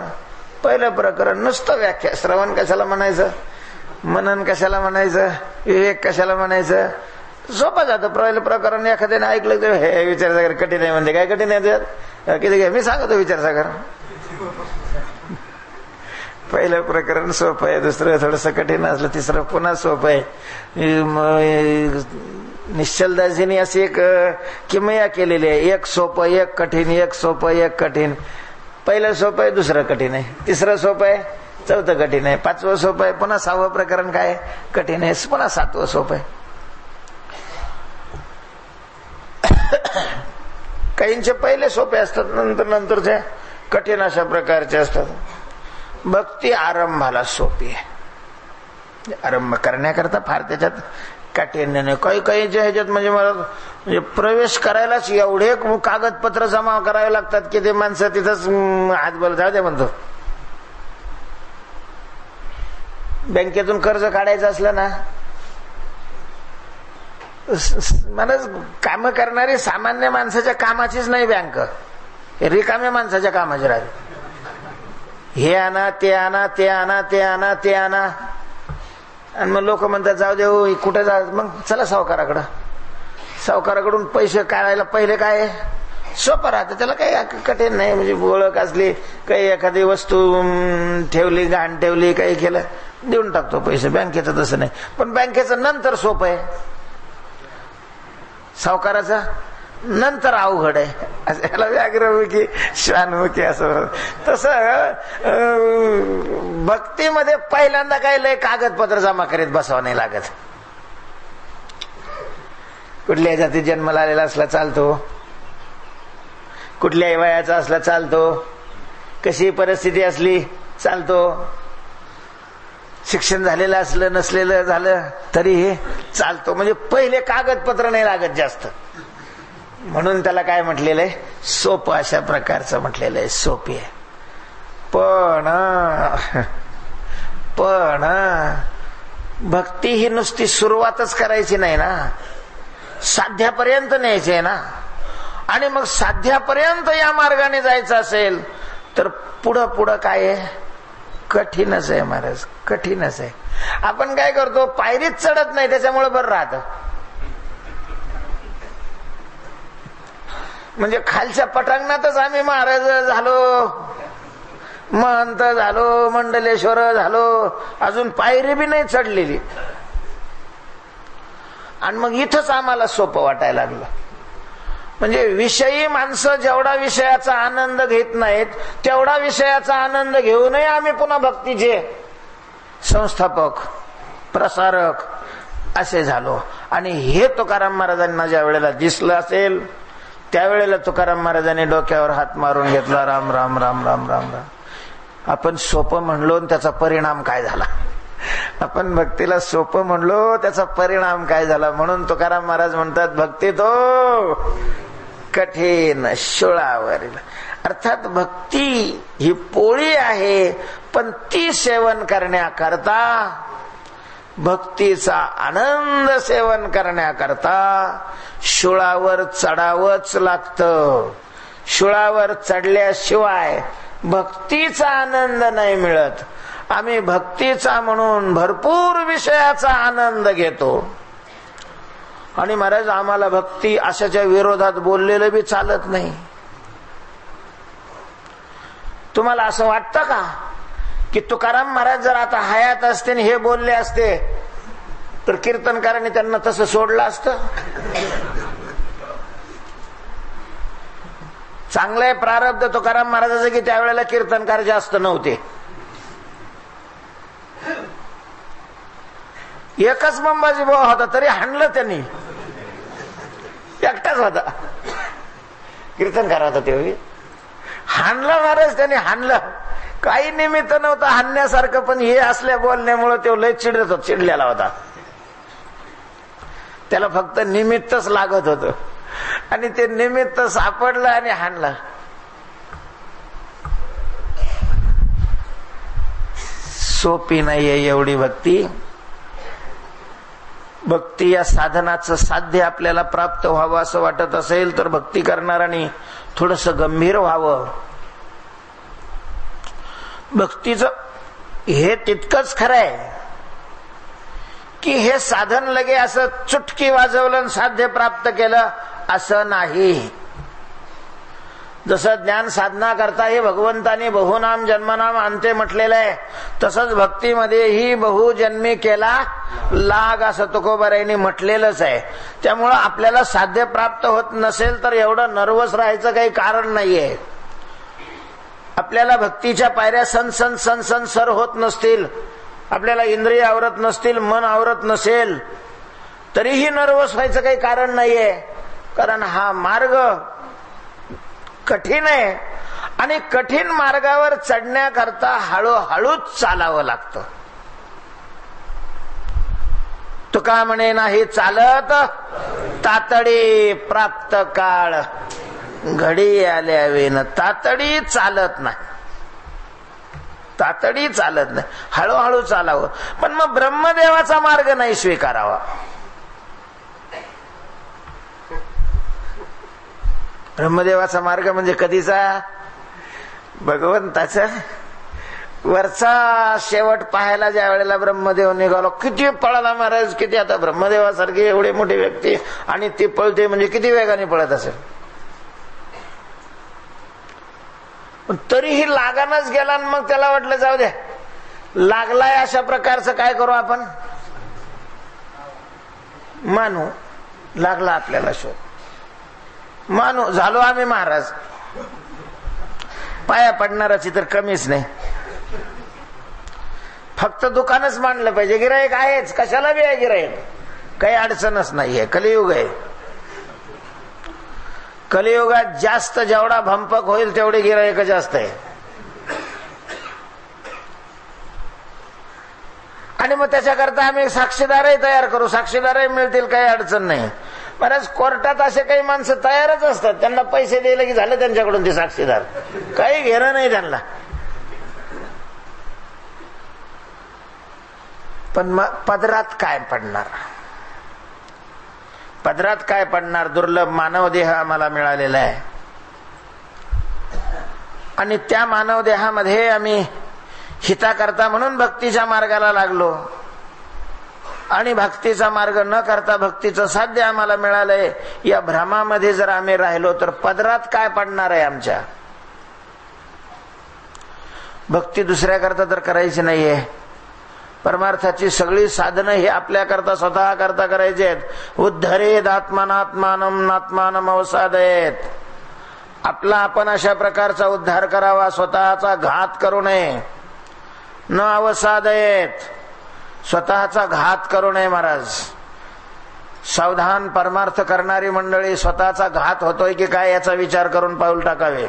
पहिलं प्रकरण नुसतं व्याख्या. श्रवण कशाला म्हणायचं, मनन कशाला म्हणायचं, विवेक कशाला म्हणायचं, सोपं जातं. पहिलं प्रकरण एखाद्याने ऐकलं तर हे विचारसागर कठीण आहे म्हणते. काय कठीण आहे त्यात? किती मी सांगतो विचारसागर. पहिलं प्रकरण सोपं आहे, 2रं थोडंसं कठीण असलं, 3रं पुन्हा सोपं आहे. निश्चलदासजींनी अशी एक किमया केलेली आहे, 1 सोपं 1 कठीण, 1 सोपं 1 कठीण. पहिलं सोपं आहे, 2रं कठीण आहे, 3रं सोपं आहे, 4थं कठीण आहे, 5वं सोपं आहे, पुन्हा 6वं प्रकरण काय कठीण आहे, पुन्हा 7वं सोपं आहे. काहींचे पहिले सोपे असतात, नंतरचे कठीण अशा प्रकारचे असतात. भक्ती आरंभाला सोपी आहे. आरंभ करण्याकरता फार त्याच्यात काठीण्य नाही. काहीच्या ह्याच्यात म्हणजे प्रवेश करायलाच एवढे कागदपत्र जमा करावे लागतात की ते माणसं तिथंच हात बोल जाऊ दे म्हणतो. बँकेतून कर्ज काढायचं असलं ना, मला काम करणारी सामान्य माणसाच्या कामाचीच नाही बँक, रिकाम्या माणसाच्या कामाची राहते. हे आणा, ते आणा, ते आणा, ते आणा, ते आणा. आणि मग लोक म्हणतात जाऊ दे, कुठे जा, मग चला सावकाराकडं. सावकाराकडून पैसे काढायला पहिले काय सोपं राहतं, त्याला काही कठीण नाही. म्हणजे ओळख असली, काही एखादी वस्तू ठेवली, घाण ठेवली, काही केलं, देऊन टाकतो पैसे. बँकेचं तसं नाही. पण बँकेचं नंतर सोपं आहे, सावकाराचं नंतर अवघड आहे. याला व्याघ्रमुखी श्वानमुखी असं. तसं भक्तीमध्ये पहिल्यांदा काय लय कागदपत्र जमा करीत बसावं नाही लागत. कुठल्या जाती जन्माला आलेला असला चालतो, कुठल्याही वयाचा असला चालतो, कशी परिस्थिती असली चालतो, शिक्षण झालेलं असलं नसलेलं झालं तरी चालतो. म्हणजे पहिले कागदपत्र नाही लागत जास्त, म्हणून त्याला काय म्हटलेलं आहे, सोपं अशा प्रकारचं म्हटलेलं आहे, सोपी आहे. पण भक्ती ही नुसती सुरुवातच करायची नाही ना, साध्यापर्यंत न्यायची आहे ना. आणि मग साध्यापर्यंत या मार्गाने जायचं असेल तर पुढं काय आहे, कठीणच आहे महाराज, कठीणच आहे. आपण काय करतो, पायरीच चढत नाही, त्याच्यामुळे बरं राहतं. म्हणजे खालच्या पटांगणातच आम्ही महाराज झालो, महंत झालो, मंडलेश्वर झालो, अजून पायरी बी नाही चढलेली. आणि मग इथंच आम्हाला सोपं वाटायला लागलं. म्हणजे विषयी माणसं जेवढा विषयाचा आनंद घेत नाहीत तेवढा विषयाचा आनंद घेऊनही आम्ही पुन्हा भक्तीचे संस्थापक, प्रसारक असे झालो. आणि हे तुकाराम महाराजांना ज्या वेळेला दिसलं असेल त्यावेळेला तुकाराम महाराजांनी डोक्यावर हात मारून घेतला. राम राम राम राम राम राम. आपण सोपं म्हणलो त्याचा परिणाम काय झाला. आपण भक्तीला सोपं म्हणलो त्याचा परिणाम काय झाला. म्हणून तुकाराम महाराज म्हणतात भक्ती तो कठीण शूळावरील. अर्थात भक्ती ही पोळी आहे, पण ती सेवन करण्याकरता, भक्तीचा आनंद सेवन करण्याकरता शूळावर चढावंच लागतं. शूळावर चढल्याशिवाय भक्तीचा आनंद नाही मिळत. आम्ही भक्तीचा म्हणून भरपूर विषयाचा आनंद घेतो. आणि महाराज आम्हाला भक्ती अशाच्या विरोधात बोललेलं बी चालत नाही. तुम्हाला असं वाटतं का की तुकाराम महाराज जर आता हयात असते आणि हे बोलले असते तर कीर्तनकारांनी त्यांना तसं सोडलं असतं. चांगलं प्रारब्ध तुकाराम महाराजाचं की त्यावेळेला कीर्तनकार जास्त नव्हते. एकच मंबाजी भाऊ होता तरी हाणलं त्यांनी. एकटाच होता कीर्तनकार होता तेव्हा. हाणलं महाराज त्यांनी, हाणलं. काही निमित्त नव्हतं हाणण्यासारखं, पण हे असल्या बोलण्यामुळे तो लय चिडलेला होता. त्याला फक्त निमित्तच लागत होतं आणि ते निमित्त सापडलं आणि हाणलं. सोपी नाहीये एवढी भक्ती. भक्ती या साधनाचं साध्य आपल्याला प्राप्त व्हावं असं वाटत असेल तर भक्ती करणाऱ्यांनी थोडस गंभीर व्हावं. भक्तीचं हे तितकंच खरंय की हे साधन लगे असं चुटकी वाजवलं साध्य प्राप्त केलं असं नाही. जसं ज्ञान साधना करता हे भगवंताने बहुनाम जन्मनाम अंते म्हटलेलं आहे, तसंच भक्तीमध्येही बहुजन्मी केला लाग असं तुकोबारायांनी म्हटलेलंच आहे. त्यामुळं आपल्याला साध्य प्राप्त होत नसेल तर एवढं नर्वस राहायचं काही कारण नाहीये. आपल्याला भक्तीच्या पायऱ्या सन सन सन सन सर होत नसतील, आपल्याला इंद्रिय आवरत नसतील, मन आवरत नसेल, तरीही नर्वस व्हायचं काही कारण नाहीये. कारण हा मार्ग कठीण आहे आणि कठीण मार्गावर चढण्याकरता हळूहळूच चालावं लागतं. तुका म्हणे नाही चालत तातडी प्राप्त काळ घडी आल्या वेन. तातडी चालत नाही, तातडी चालत नाही, हळूहळू चालावं. पण मग ब्रह्मदेवाचा मार्ग नाही स्वीकारावा. ब्रह्मदेवाचा मार्ग म्हणजे कधीचा? भगवंताचा वरचा शेवट पाहायला ज्या वेळेला ब्रह्मदेव निघालो, किती पळाला महाराज, किती. आता ब्रह्मदेवासारखी एवढी मोठी व्यक्ती आणि ती पळते म्हणजे किती वेगाने पळत असेल. तरीही लागानच गेला आणि मग त्याला वाटलं जाऊ दे, लागलाय अशा प्रकारचं काय करू आपण, मानू. लागला आपल्याला शोध, मानू. झालो आम्ही महाराज. पाया पडणाराची तर कमीच नाही. फक्त दुकानच मांडलं पाहिजे. गिराईक आहेच, कशाला बी आहे गिराईक, काही अडचणच नाहीये. कलियुग आहे. कलियुगात जास्त जेवढा भंपक होईल तेवढे गिराईक जास्त आहे. आणि मग त्याच्याकरता आम्ही साक्षीदारही तयार करू. साक्षीदारही मिळतील, काही अडचण नाही. बऱ्याच कोर्टात असे काही माणसं तयारच असतात, त्यांना पैसे दिले की झालं त्यांच्याकडून ते साक्षीदार, काही घेणं नाही त्यांना. पण मग पदरात काय पडणार? पदरात काय पडणार? दुर्लभ मानव देह आम्हाला मिळालेला आहे आणि त्या मानव देहामध्ये आम्ही हिताकरता म्हणून भक्तीच्या मार्गाला लागलो आणि भक्तीचा मार्ग न करता भक्तीचं साध्य आम्हाला मिळालंय या भ्रमामध्ये जर आम्ही राहिलो तर पदरात काय पडणार आहे आमच्या? भक्ती दुसऱ्याकरता तर करायची नाहीये. परमार्थाची सगळी साधनं ही आपल्याकरता स्वतः करता करायची आहेत. उद्धरेद आत्मानात्मानम नात्मानम अवसादयेत. आपला आपण अशा प्रकारचा उद्धार करावा, स्वतःचा घात करू नये. न अवसादयेत, स्वतःचा घात करू नये महाराज. सावधान परमार्थ करणारी मंडळी स्वतःचा घात होतोय की काय याचा विचार करून पाऊल टाकावे.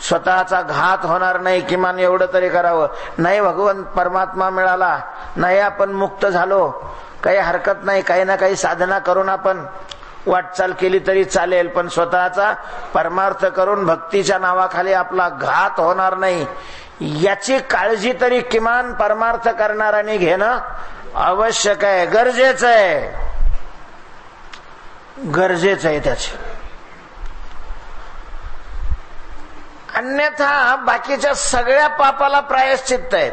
स्वतःचा घात होणार नाही किमान एवढं तरी करावं. नाही भगवंत परमात्मा मिळाला, नाही आपण मुक्त झालो, काही हरकत नाही, काही ना काही साधना करून आपण वाटचाल केली तरी चालेल, पण स्वतःचा परमार्थ करून भक्तीच्या नावाखाली आपला घात होणार नाही याची काळजी तरी किमान परमार्थ करणाऱ्यांनी घेणं आवश्यक आहे, गरजेचं आहे, गरजेचं आहे त्याचे. अन्यथा बाकीच्या सगळ्या पापाला प्रायश्चित्त आहेत,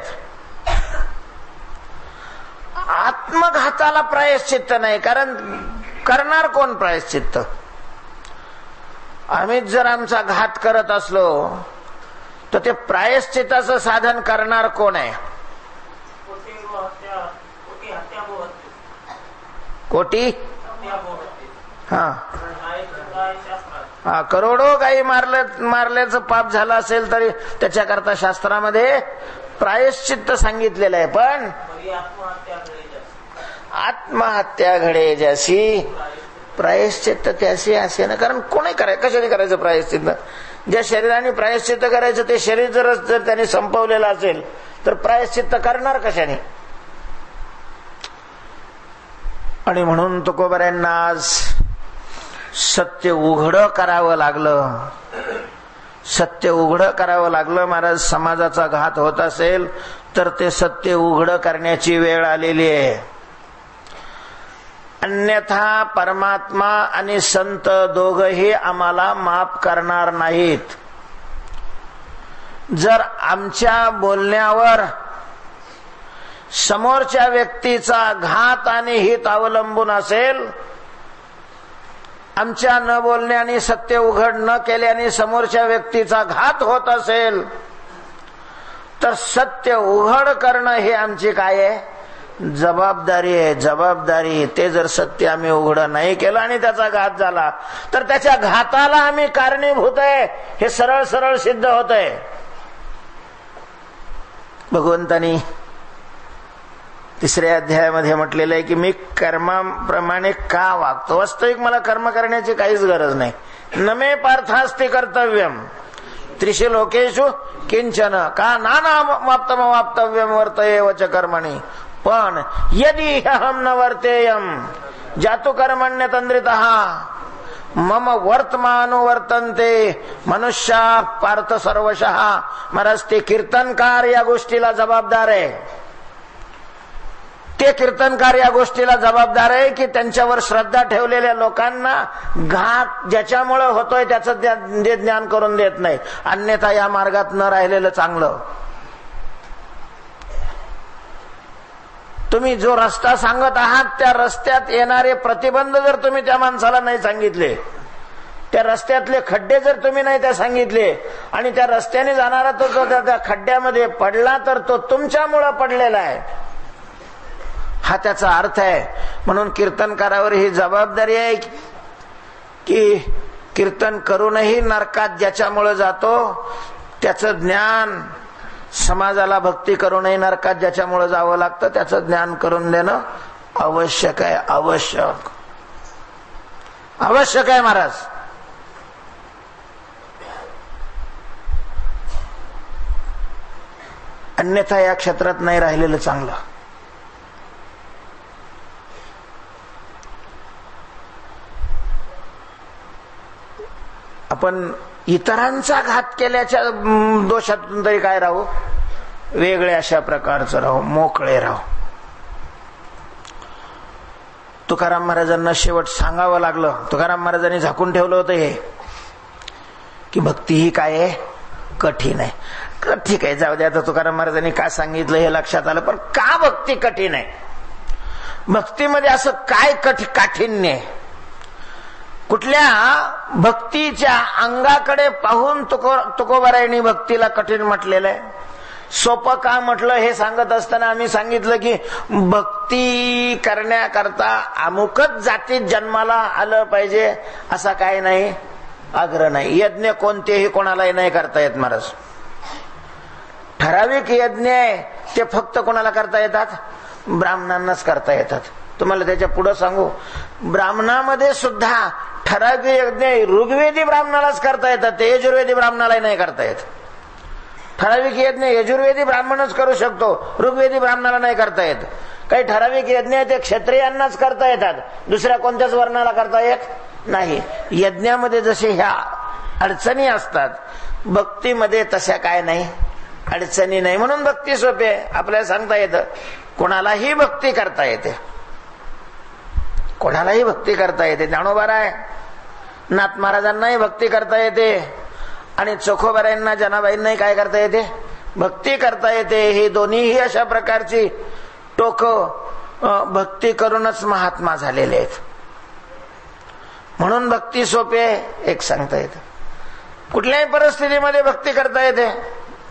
आत्मघाताला प्रायश्चित्त नाही. कारण करणार कोण प्रायश्चित्त? आम्हीच जर आमचा घात करत असलो तर ते प्रायश्चित्ताचं साधन करणार कोण आहे? कोटी हा करोडो गायी मारल्याचं पाप झालं असेल तरी त्याच्याकरता शास्त्रामध्ये प्रायश्चित्त सांगितलेलं आहे. पण आत्महत्या घडे ज्याशी प्रायश्चित्त त्याशी असे ना. कारण कोणी कशाने करायचं प्रायश्चित्त? ज्या शरीराने प्रायश्चित्त करायचं ते शरीर जर त्याने संपवलेलं असेल तर प्रायश्चित्त करणार कशाने? आणि म्हणून तुकोबारायांना आज सत्य उघड करावं लागलं, सत्य उघड करावं लागलं. महाराज, समाजाचा घात होत असेल तर ते सत्य उघड करण्याची वेळ आलेली आहे. अन्यथा परमात्मा आणि संत दोघही आम्हाला माफ करणार नाहीत. जर आमच्या बोलण्यावर समोरच्या व्यक्तीचा घात आणि हित अवलंबून असेल, आमच्या न बोलण्याने सत्य उघड न केल्याने समोरच्या व्यक्तीचा घात होत असेल तर सत्य उघड करणं हे आमची काय आहे? जबाबदारी आहे, जबाबदारी. ते जर सत्य आम्ही उघड नाही केलं आणि त्याचा घात झाला तर त्याच्या घाताला आम्ही कारणीभूत आहे हे सरळ सरळ सिद्ध होत आहे. भगवंतानी 3ऱ्या अध्यायामध्ये म्हटलेलं आहे की मी कर्माप्रमाणे का वागतो. वास्तविक मला कर्म करण्याची काहीच गरज नाही. न मे पार्थास्ति कर्तव्यम त्रिषु लोकेषु किंचन का नाना वाप्तव्यम वर्तयेव च कर्मणि. पण यदि अहम न वर्तेयम जातु कर्मण्यतंद्रितः मम वर्तमानुवर्तन्ते मनुष्या पार्थ सर्वशः. महाराज, ते कीर्तनकार या गोष्टीला जबाबदार आहे. ते कीर्तनकार या गोष्टीला जबाबदार आहे की त्यांच्यावर श्रद्धा ठेवलेल्या लोकांना घात ज्याच्यामुळे होतोय त्याचं ज्ञान करून देत नाही. अन्यथा या मार्गात न राहिलेलं चांगलं. तुम्ही जो रस्ता सांगत आहात त्या रस्त्यात येणारे प्रतिबंध जर तुम्ही त्या माणसाला नाही सांगितले, त्या रस्त्यातले खड्डे जर तुम्ही नाही त्या सांगितले आणि त्या रस्त्याने जाणारा तो त्या खड्ड्यामध्ये पडला तर तो तुमच्यामुळे पडलेला आहे, हा त्याचा अर्थ आहे. म्हणून कीर्तनकारावर ही जबाबदारी आहे की कीर्तन करूनही नरकात ज्याच्यामुळे जातो त्याचं ज्ञान, समाजाला भक्ती करूनही नरकात ज्याच्यामुळे जावं लागतं त्याचं ज्ञान करून देणं आवश्यक आहे. आवश्यक आवश्यक आहे महाराज. अन्यथा या क्षेत्रात नाही राहिलेलं चांगलं. आपण इतरांचा घात केल्याच्या दोषातून तरी काय राहू, वेगळे अशा प्रकारचं राहू, मोकळे राहू. तुकाराम महाराजांना शेवट सांगावं लागलं. तुकाराम महाराजांनी झाकून ठेवलं होतं हे की भक्ती ही काय आहे, कठीण आहे. ठीक आहे, जाऊ दे, आता तुकाराम महाराजांनी का सांगितलं हे लक्षात आलं. पण का भक्ती कठीण आहे? भक्तीमध्ये असं काय काठिण्य आहे? कुठल्या भक्तीच्या अंगाकडे पाहून तुकोबारायांनी भक्तीला कठीण म्हटलेलं आहे? सोपं का म्हटलं हे सांगत असताना आम्ही सांगितलं की भक्ती करण्याकरता अमुकच जातीत जन्माला आलं पाहिजे असा काय नाही, आग्रह नाही. यज्ञ कोणतेही कोणालाही नाही करता येत महाराज. ठराविक यज्ञ आहे ते फक्त कोणाला करता येतात? ब्राह्मणांनाच करता येतात. तुम्हाला त्याच्या पुढे सांगू, ब्राह्मणामध्ये सुद्धा ठराविक यज्ञ ऋग्वेदी ब्राह्मणालाच करता येतात, ते यजुर्वेदी ब्राह्मणालाही नाही करता येत. ठराविक यज्ञ यजुर्वेदी ब्राह्मणच करू शकतो, ऋग्वेदी ब्राह्मणाला नाही करता येत. काही ठराविक यज्ञ ते क्षत्रियांनाच करता येतात, दुसऱ्या कोणत्याच वर्णाला करता येत नाही. यज्ञामध्ये जसे ह्या अडचणी असतात, भक्तीमध्ये तशा काय नाही, अडचणी नाही. म्हणून भक्ती सोपी आहे. आपल्याला सांगता येतं, कोणालाही भक्ती करता येते, कोणालाही भक्ती करता येते. ज्ञानोबा आहे, नाथ महाराजांनाही भक्ती करता येते आणि चोखोबारायांना जनाबाईंनाही काय करता येते, भक्ती करता येते. हे दोन्हीही अशा प्रकारची टोक भक्ती करूनच महात्मा झालेले आहेत. म्हणून भक्ती सोपी आहे. एक सांगता येते, कुठल्याही परिस्थितीमध्ये भक्ती करता येते.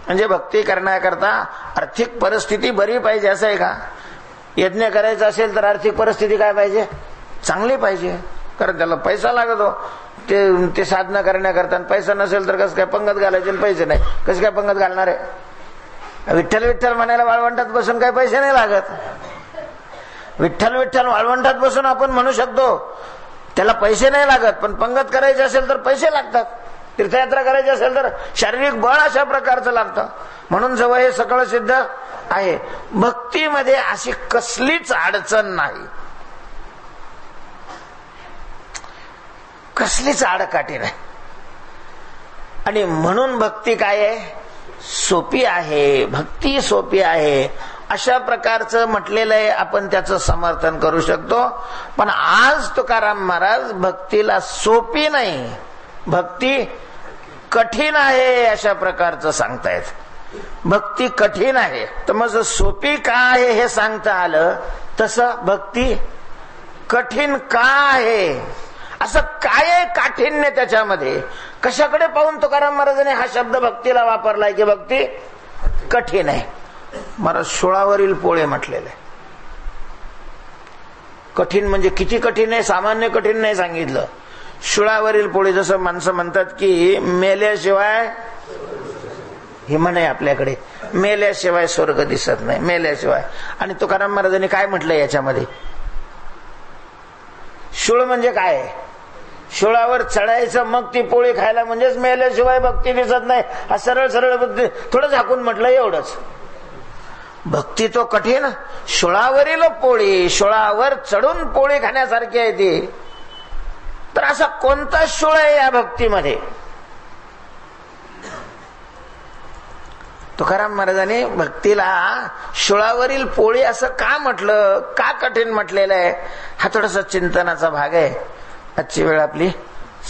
म्हणजे भक्ती करण्याकरता आर्थिक परिस्थिती बरी पाहिजे असं आहे का? यज्ञ करायचा असेल तर आर्थिक परिस्थिती काय पाहिजे, चांगली पाहिजे, कारण त्याला पैसा लागतो ते साधना करण्याकरता. पैसा नसेल तर कसं काय पंगत घालायचे, पैसे नाही कसं काय पंगत घालणार आहे? विठ्ठल विठ्ठल म्हणायला वाळवंटात बसून काही पैसे नाही लागत. विठ्ठल विठ्ठल वाळवंटात बसून आपण म्हणू शकतो, त्याला पैसे नाही लागत. पण पंगत करायची असेल तर पैसे लागतात, तीर्थयात्रा करायची असेल तर शारीरिक बळ अशा प्रकारचं लागतं. म्हणून जवळ हे सगळं सिद्ध आहे. भक्तीमध्ये अशी कसलीच अडचण नाही, कसलीच आडकाठी नाही. आणि म्हणून भक्ती काय आहे, सोपी आहे. भक्ती सोपी आहे अशा प्रकारचं म्हटलेलं आहे. आपण त्याचं समर्थन करू शकतो. पण आज तुकाराम महाराज भक्तीला सोपी नाही, भक्ती कठीण आहे अशा प्रकारचं सांगतायत. भक्ती कठीण आहे. तर मग सोपी का आहे हे सांगता आलं, तसं भक्ती कठीण का आहे, असं काय आहे काठिण्य त्याच्यामध्ये, कशाकडे पाहून तुकाराम महाराजांनी हा शब्द भक्तीला वापरलाय की भक्ती कठीण आहे. महाराज शुळावरील पोळे म्हटलेले. कठीण म्हणजे किती कठीण आहे, सामान्य कठीण नाही सांगितलं. शुळावरील पोळे, जसं माणसं म्हणतात की मेल्याशिवाय, हे म्हण आहे आपल्याकडे, मेल्याशिवाय स्वर्ग दिसत नाही, मेल्याशिवाय. आणि तुकाराम महाराजांनी काय म्हटलं याच्यामध्ये, शुळ म्हणजे काय, शुळावर चढायचं मग ती पोळी खायला, म्हणजेच मेल्याशिवाय भक्ती दिसत नाही. हा सरळ सरळ भक्ती, थोडं झाकून म्हटलं एवढंच. भक्ती तो कठीण, शुळावरील पोळी, शुळावर चढून पोळी खाण्यासारखी आहे ती. तर असा कोणता शुळ आहे या भक्तीमध्ये? तुकाराम महाराजांनी भक्तीला शुळावरील पोळी असं का म्हटलं, का कठीण म्हटलेलं आहे, हा थोडासा चिंतनाचा भाग आहे. आजची वेळ आपली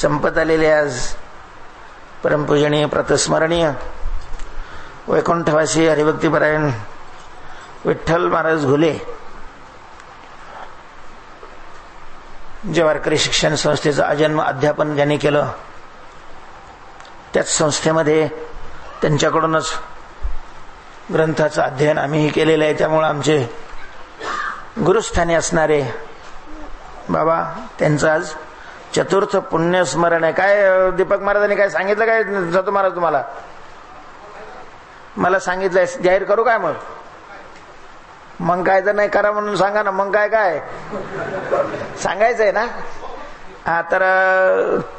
संपत आलेली. आज परमपूजनीय प्रतस्मरणीय वैकुंठवासी हरिभक्तीपरायण विठ्ठल महाराज घुले, जे वारकरी शिक्षण संस्थेचं आजन्म अध्यापन ज्यांनी केलं, त्याच संस्थेमध्ये त्यांच्याकडूनच ग्रंथाचं अध्ययन आम्हीही केलेलं आहे. त्यामुळे आमचे गुरुस्थानी असणारे बाबा, त्यांचं आज चतुर्थ पुण्यस्मरण आहे. काय दीपक महाराजांनी काय सांगितलं, काय जातो महाराज तुम्हाला, मला सांगितलंय, जाहीर करू काय मग काय तर नाही करा म्हणून सांगा ना, मग काय सांगायचंय ना. हा, तर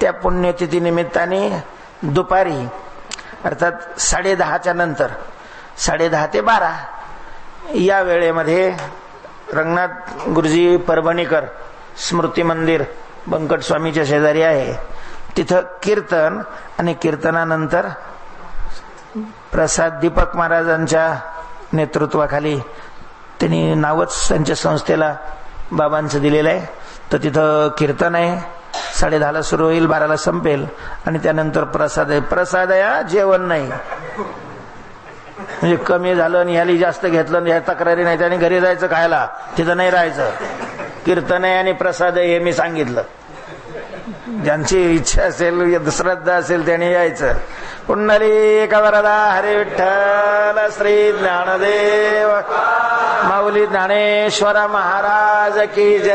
त्या पुण्यतिथी निमित्ताने दुपारी अर्थात 10:30च्या नंतर 10:30 ते 12 या वेळेमध्ये रंगनाथ गुरुजी परभणीकर स्मृती मंदिर बंकट स्वामीच्या शेजारी आहे, तिथं कीर्तन आणि कीर्तनानंतर प्रसाद दीपक महाराजांच्या नेतृत्वाखाली त्यांनी नावच त्यांच्या संस्थेला बाबांचं दिलेलं आहे. तर तिथं कीर्तन आहे, 10:30ला सुरू होईल, 12ला संपेल आणि त्यानंतर प्रसाद आहे. प्रसाद आहे, जेवण नाही. म्हणजे कमी झालं आणि ह्याला जास्त घेतलं, ह्या तक्रारी नाही, त्याने घरी जायचं खायला, तिथं नाही राहायचं. कीर्तन आहे आणि प्रसाद आहे हे मी सांगितलं. ज्यांची इच्छा असेल, श्रद्धा असेल त्याने यायचं. पुंडलिक वरदा हरी विठ्ठल श्री ज्ञानदेव माऊली ज्ञानेश्वर महाराज की जय.